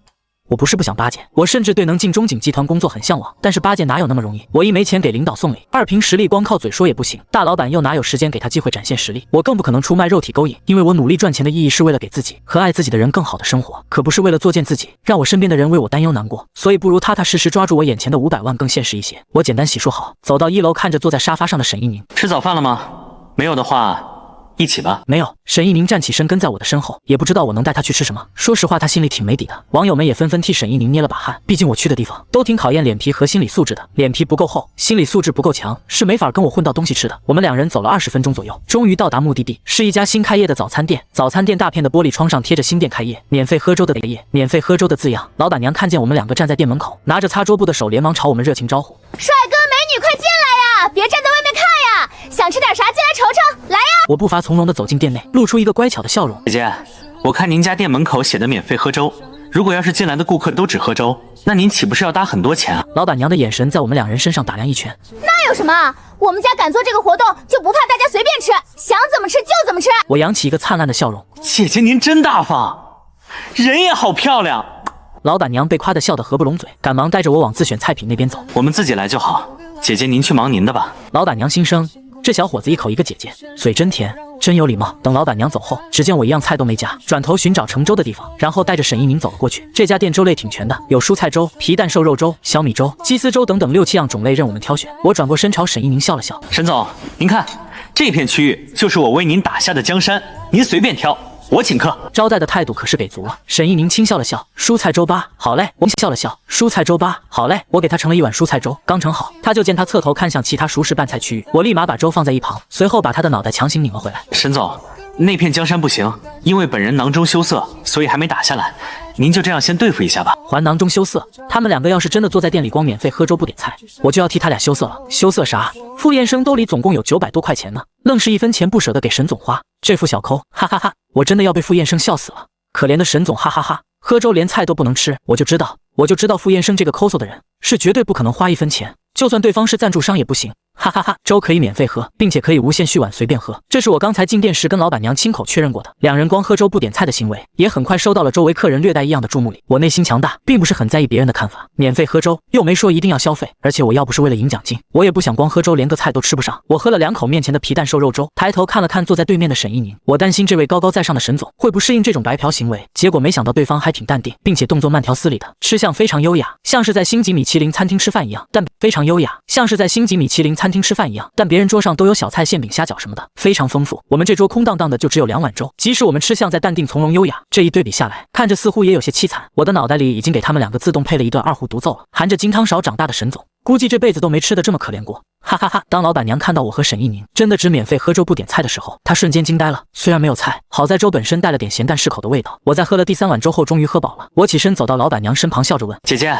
我不是不想巴结，我甚至对能进中景集团工作很向往，但是巴结哪有那么容易？我一没钱给领导送礼，二凭实力光靠嘴说也不行，大老板又哪有时间给他机会展现实力？我更不可能出卖肉体勾引，因为我努力赚钱的意义是为了给自己和爱自己的人更好的生活，可不是为了作践自己，让我身边的人为我担忧难过，所以不如踏踏实实抓住我眼前的500万更现实一些。我简单洗漱好，走到1楼，看着坐在沙发上的沈一宁，吃早饭了吗？没有的话，一起吧。没有。沈一宁站起身跟在我的身后，也不知道我能带他去吃什么。说实话，他心里挺没底的。网友们也纷纷替沈一宁捏了把汗，毕竟我去的地方都挺考验脸皮和心理素质的，脸皮不够厚，心理素质不够强，是没法跟我混到东西吃的。我们两人走了20分钟左右，终于到达目的地，是一家新开业的早餐店。早餐店大片的玻璃窗上贴着新店开业，免费喝粥的业，免费喝粥的字样。老板娘看见我们两个站在店门口，拿着擦桌布的手连忙朝我们热情招呼：帅哥美女，快进来呀！别站在外面看呀！想吃点啥，进来瞅瞅，来呀！我步伐从容地走进店内，露出一个乖巧的笑容。姐姐，我看您家店门口写的免费喝粥，如果要是进来的顾客都只喝粥，那您岂不是要搭很多钱啊？老板娘的眼神在我们两人身上打量一圈。那有什么？我们家敢做这个活动，就不怕大家随便吃，想怎么吃就怎么吃。我扬起一个灿烂的笑容。姐姐您真大方，人也好漂亮。老板娘被夸得笑得合不拢嘴，赶忙带着我往自选菜品那边走。我们自己来就好，姐姐您去忙您的吧。老板娘心生，这小伙子一口一个姐姐，嘴真甜，真有礼貌。等老板娘走后，只见我一样菜都没夹，转头寻找盛粥的地方，然后带着沈一宁走了过去。这家店粥类挺全的，有蔬菜粥、皮蛋瘦肉粥、小米粥、鸡丝粥等等6、7样种类任我们挑选。我转过身朝沈一宁笑了笑。沈总，您看这片区域就是我为您打下的江山，您随便挑。我请客，招待的态度可是给足了。沈一宁轻笑了笑，蔬菜粥吧，好嘞。我笑了笑，蔬菜粥吧，好嘞。我给他盛了一碗蔬菜粥，刚盛好，他就见他侧头看向其他熟食拌菜区域，我立马把粥放在一旁，随后把他的脑袋强行拧了回来。沈总，那片江山不行，因为本人囊中羞涩，所以还没打下来。您就这样先对付一下吧。还囊中羞涩？他们两个要是真的坐在店里光免费喝粥不点菜，我就要替他俩羞涩了。羞涩啥？傅燕生兜里总共有900多块钱呢，愣是1分钱不舍得给沈总花，这副小抠，哈哈哈！我真的要被傅燕生笑死了。可怜的沈总，哈哈哈！喝粥连菜都不能吃，我就知道傅燕生这个抠搜的人是绝对不可能花1分钱，就算对方是赞助商也不行。哈哈哈，粥可以免费喝，并且可以无限续碗随便喝，这是我刚才进店时跟老板娘亲口确认过的。两人光喝粥不点菜的行为，也很快收到了周围客人略带异样的注目礼。我内心强大，并不是很在意别人的看法。免费喝粥，又没说一定要消费，而且我要不是为了赢奖金，我也不想光喝粥连个菜都吃不上。我喝了2口面前的皮蛋瘦肉粥，抬头看了看坐在对面的沈一宁，我担心这位高高在上的沈总会不适应这种白嫖行为，结果没想到对方还挺淡定，并且动作慢条斯理的，吃相非常优雅，像是在星级米其林餐厅吃饭一样，但非常优雅，像是在星级米其林餐厅吃饭一样，但别人桌上都有小菜、馅饼、虾饺什么的，非常丰富。我们这桌空荡荡的，就只有2碗粥。即使我们吃相在淡定从容优雅，这一对比下来，看着似乎也有些凄惨。我的脑袋里已经给他们2个自动配了一段二胡独奏了。含着金汤勺长大的沈总，估计这辈子都没吃得这么可怜过。哈哈哈！当老板娘看到我和沈一宁真的只免费喝粥不点菜的时候，她瞬间惊呆了。虽然没有菜，好在粥本身带了点咸淡适口的味道。我在喝了第3碗粥后，终于喝饱了。我起身走到老板娘身旁，笑着问：“姐姐，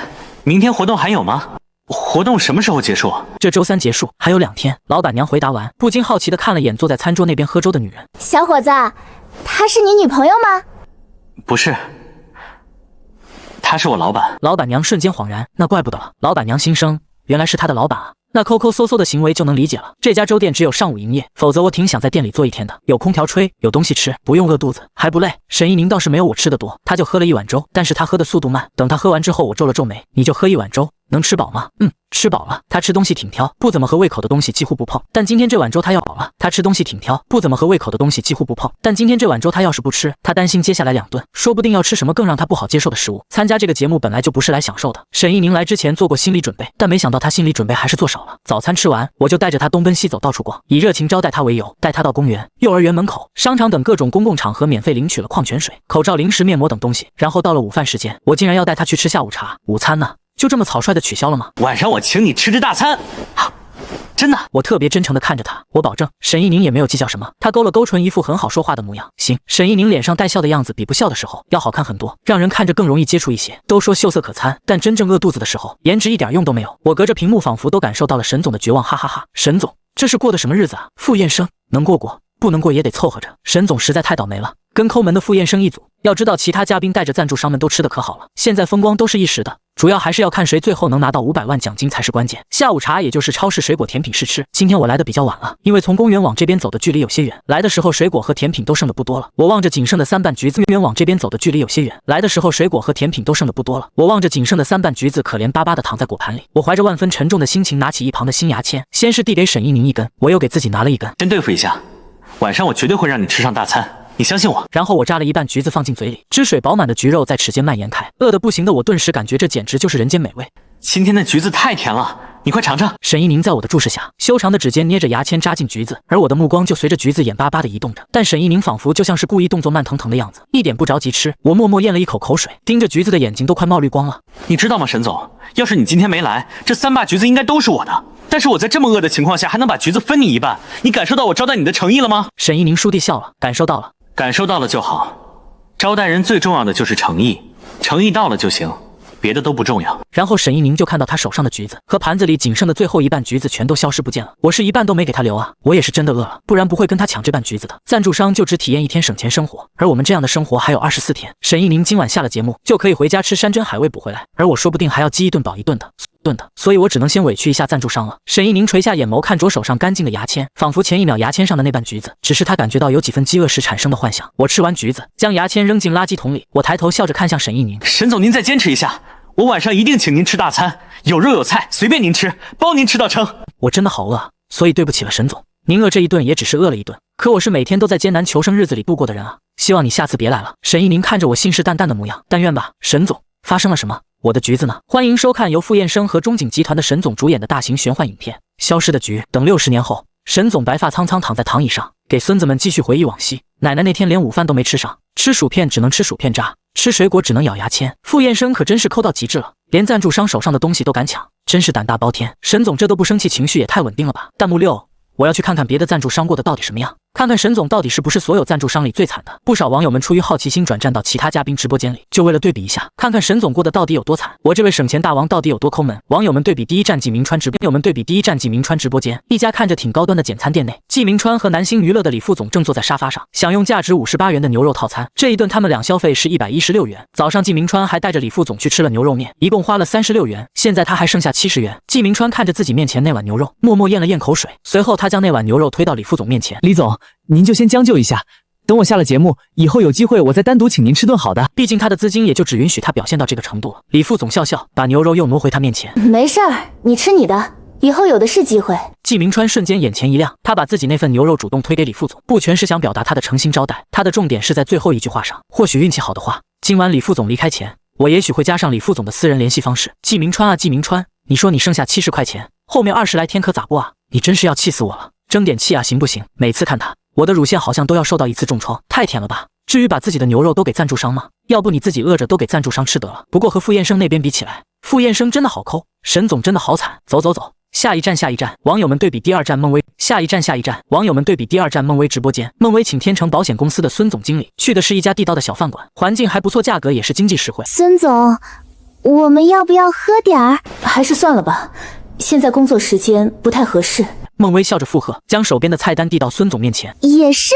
明天活动还有吗？活动什么时候结束？”这周3结束，还有2天。老板娘回答完，不禁好奇地看了眼坐在餐桌那边喝粥的女人。小伙子，她是你女朋友吗？不是，她是我老板。老板娘瞬间恍然，那怪不得了。老板娘心生，原来是她的老板啊。那抠抠搜搜的行为就能理解了。这家粥店只有上午营业，否则我挺想在店里做1天的。有空调吹，有东西吃，不用饿肚子，还不累。沈一宁倒是没有我吃的多，他就喝了1碗粥，但是他喝的速度慢。等他喝完之后，我皱了皱眉：“你就喝1碗粥，能吃饱吗？”吃饱了。他吃东西挺挑，不怎么合胃口的东西几乎不碰。但今天这碗粥他要饱了。他吃东西挺挑，不怎么合胃口的东西几乎不碰。但今天这碗粥他要是不吃，他担心接下来2顿，说不定要吃什么更让他不好接受的食物。参加这个节目本来就不是来享受的。沈一宁来之前做过心理准备，但没想到他心理准备还是做少了。早餐吃完，我就带着他东奔西走到处逛，以热情招待他为由，带他到公园、幼儿园门口、商场等各种公共场合免费领取了矿泉水、口罩、零食、面膜等东西。然后到了午饭时间，我竟然要带他去吃下午茶。午餐呢？就这么草率的取消了吗？晚上我请你吃这大餐，真的。我特别真诚地看着他，我保证。沈一宁也没有计较什么，他勾了勾唇，一副很好说话的模样。行，沈一宁脸上带笑的样子比不笑的时候要好看很多，让人看着更容易接触一些。都说秀色可餐，但真正饿肚子的时候，颜值一点用都没有。我隔着屏幕仿佛都感受到了沈总的绝望，哈哈哈！沈总，这是过的什么日子啊？傅燕生能过，不能过也得凑合着。沈总实在太倒霉了，跟抠门的傅燕生一组。要知道其他嘉宾带着赞助商们都吃得可好了，现在风光都是一时的，主要还是要看谁最后能拿到500万奖金才是关键。下午茶也就是超市水果甜品试吃。今天我来的比较晚了，因为从公园往这边走的距离有些远，来的时候水果和甜品都剩的不多了。我望着仅剩的3瓣橘子，公园往这边走的距离有些远，来的时候水果和甜品都剩的不多了。我望着仅剩的3瓣橘子，可怜巴巴的躺在果盘里。我怀着万分沉重的心情，拿起一旁的新牙签，先是递给沈一宁1根，我又给自己拿了1根，先对付一下，晚上我绝对会让你吃上大餐。你相信我。然后我扎了1瓣橘子放进嘴里，汁水饱满的橘肉在齿间蔓延开，饿得不行的我顿时感觉这简直就是人间美味。今天的橘子太甜了，你快尝尝。沈一宁在我的注视下，修长的指尖捏着牙签扎进橘子，而我的目光就随着橘子眼巴巴地移动着。但沈一宁仿佛就像是故意动作慢腾腾的样子，一点不着急吃。我默默咽了一口口水，盯着橘子的眼睛都快冒绿光了。你知道吗，沈总？要是你今天没来，这3把橘子应该都是我的。但是我在这么饿的情况下，还能把橘子分你一半，你感受到我招待你的诚意了吗？沈一宁倏地笑了，感受到了，感受到了就好。招待人最重要的就是诚意，诚意到了就行。别的都不重要。然后沈一宁就看到他手上的橘子和盘子里仅剩的最后一半橘子全都消失不见了。我是一半都没给他留啊，我也是真的饿了，不然不会跟他抢这半橘子的。赞助商就只体验1天省钱生活，而我们这样的生活还有24天。沈一宁今晚下了节目就可以回家吃山珍海味补回来，而我说不定还要饥一顿饱一顿的。所以我只能先委屈一下赞助商了。沈一宁垂下眼眸看着手上干净的牙签，仿佛前一秒牙签上的那半橘子只是他感觉到有几分饥饿时产生的幻想。我吃完橘子，将牙签扔进垃圾桶里，我抬头笑着看向沈一宁。沈总您再坚持一下，我晚上一定请您吃大餐，有肉有菜，随便您吃，包您吃到撑。我真的好饿啊，所以对不起了沈总，您饿这一顿也只是饿了一顿，可我是每天都在艰难求生日子里度过的人啊，希望你下次别来了。沈一宁看着我信誓旦旦的模样，但愿吧。沈总，发生了什么？我的橘子呢？欢迎收看由傅燕生和中景集团的沈总主演的大型玄幻影片《消失的橘》。等60年后，沈总白发苍苍躺在躺椅上，给孙子们继续回忆往昔。奶奶那天连午饭都没吃上，吃薯片只能吃薯片渣，吃水果只能咬牙签。傅燕生可真是抠到极致了，连赞助商手上的东西都敢抢，真是胆大包天。沈总这都不生气，情绪也太稳定了吧。弹幕6，我要去看看别的赞助商过得到底什么样，看看沈总到底是不是所有赞助商里最惨的。不少网友们出于好奇心转战到其他嘉宾直播间里，就为了对比一下，看看沈总过得到底有多惨，我这位省钱大王到底有多抠门。网友们对比第一站季明川直播间，一家看着挺高端的简餐店内，季明川和南星娱乐的李副总正坐在沙发上，享用价值58元的牛肉套餐。这一顿他们俩消费是116元。早上季明川还带着李副总去吃了牛肉面，一共花了36元，现在他还剩下70元。季明川看着自己面前那碗牛肉，默默咽了咽口水，随后他将那碗牛肉推到李副总面前。李总，您就先将就一下，等我下了节目以后有机会我再单独请您吃顿好的。毕竟他的资金也就只允许他表现到这个程度了。李副总笑笑，把牛肉又挪回他面前。没事儿，你吃你的，以后有的是机会。季明川瞬间眼前一亮，他把自己那份牛肉主动推给李副总，不全是想表达他的诚心招待，他的重点是在最后一句话上。或许运气好的话，今晚李副总离开前，我也许会加上李副总的私人联系方式。季明川啊季明川，你说你剩下70块钱，后面20来天可咋不啊？你真是要气死我了，争点气啊行不行？每次看他，我的乳腺好像都要受到一次重创，太甜了吧？至于把自己的牛肉都给赞助商吗？要不你自己饿着都给赞助商吃得了。不过和傅燕生那边比起来，傅燕生真的好抠，沈总真的好惨。走，下一站，网友们对比第2站孟威。网友们对比第2站孟威直播间。孟威请天成保险公司的孙总经理，去的是一家地道的小饭馆，环境还不错，价格也是经济实惠。孙总，我们要不要喝点儿？还是算了吧，现在工作时间不太合适。孟威笑着附和，将手边的菜单递到孙总面前。也是，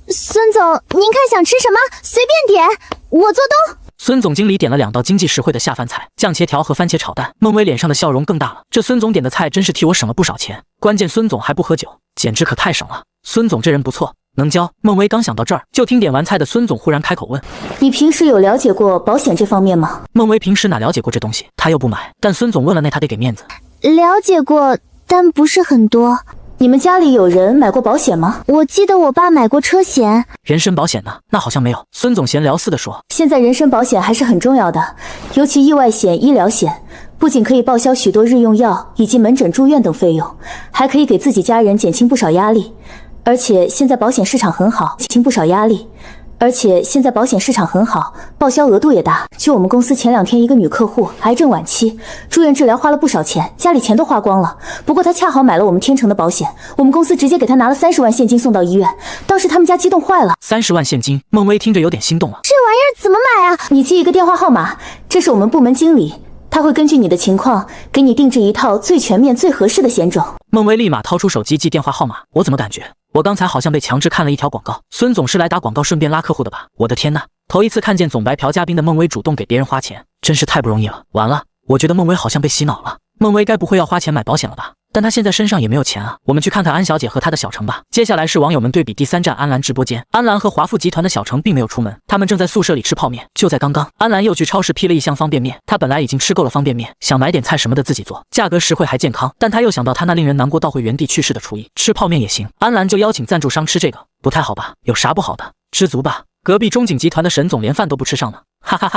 孙总，您看想吃什么，随便点，我做东。孙总经理点了2道经济实惠的下饭菜，酱茄条和番茄炒蛋。孟威脸上的笑容更大了，这孙总点的菜真是替我省了不少钱，关键孙总还不喝酒，简直可太省了。孙总这人不错，能教。孟威刚想到这儿，就听点完菜的孙总忽然开口问：你平时有了解过保险这方面吗？孟威平时哪了解过这东西，他又不买，但孙总问了，那他得给面子。了解过，但不是很多。你们家里有人买过保险吗？我记得我爸买过车险。人身保险呢？那好像没有。孙总闲聊似的说，现在人身保险还是很重要的，尤其意外险、医疗险，不仅可以报销许多日用药以及门诊住院等费用，还可以给自己家人减轻不少压力。而且现在保险市场很好，报销额度也大。就我们公司前2天一个女客户癌症晚期，住院治疗花了不少钱，家里钱都花光了。不过她恰好买了我们天成的保险，我们公司直接给她拿了30万现金送到医院。当时他们家激动坏了。30万现金，孟威听着有点心动了。这玩意儿怎么买啊？你记一个电话号码，这是我们部门经理，他会根据你的情况给你定制一套最全面、最合适的险种。孟威立马掏出手机记电话号码。我怎么感觉我刚才好像被强制看了一条广告？孙总是来打广告顺便拉客户的吧？我的天呐，头一次看见总白嫖嘉宾的孟威主动给别人花钱，真是太不容易了。完了，我觉得孟威好像被洗脑了。孟威该不会要花钱买保险了吧？但他现在身上也没有钱啊。我们去看看安小姐和她的小程吧。接下来是网友们对比第3站安澜直播间。安澜和华富集团的小程并没有出门，他们正在宿舍里吃泡面。就在刚刚，安澜又去超市批了一箱方便面。他本来已经吃够了方便面，想买点菜什么的自己做，价格实惠还健康，但他又想到他那令人难过到会原地去世的厨艺，吃泡面也行。安澜就邀请赞助商吃这个，不太好吧？有啥不好的？知足吧。隔壁中景集团的沈总连饭都不吃上呢，哈哈哈。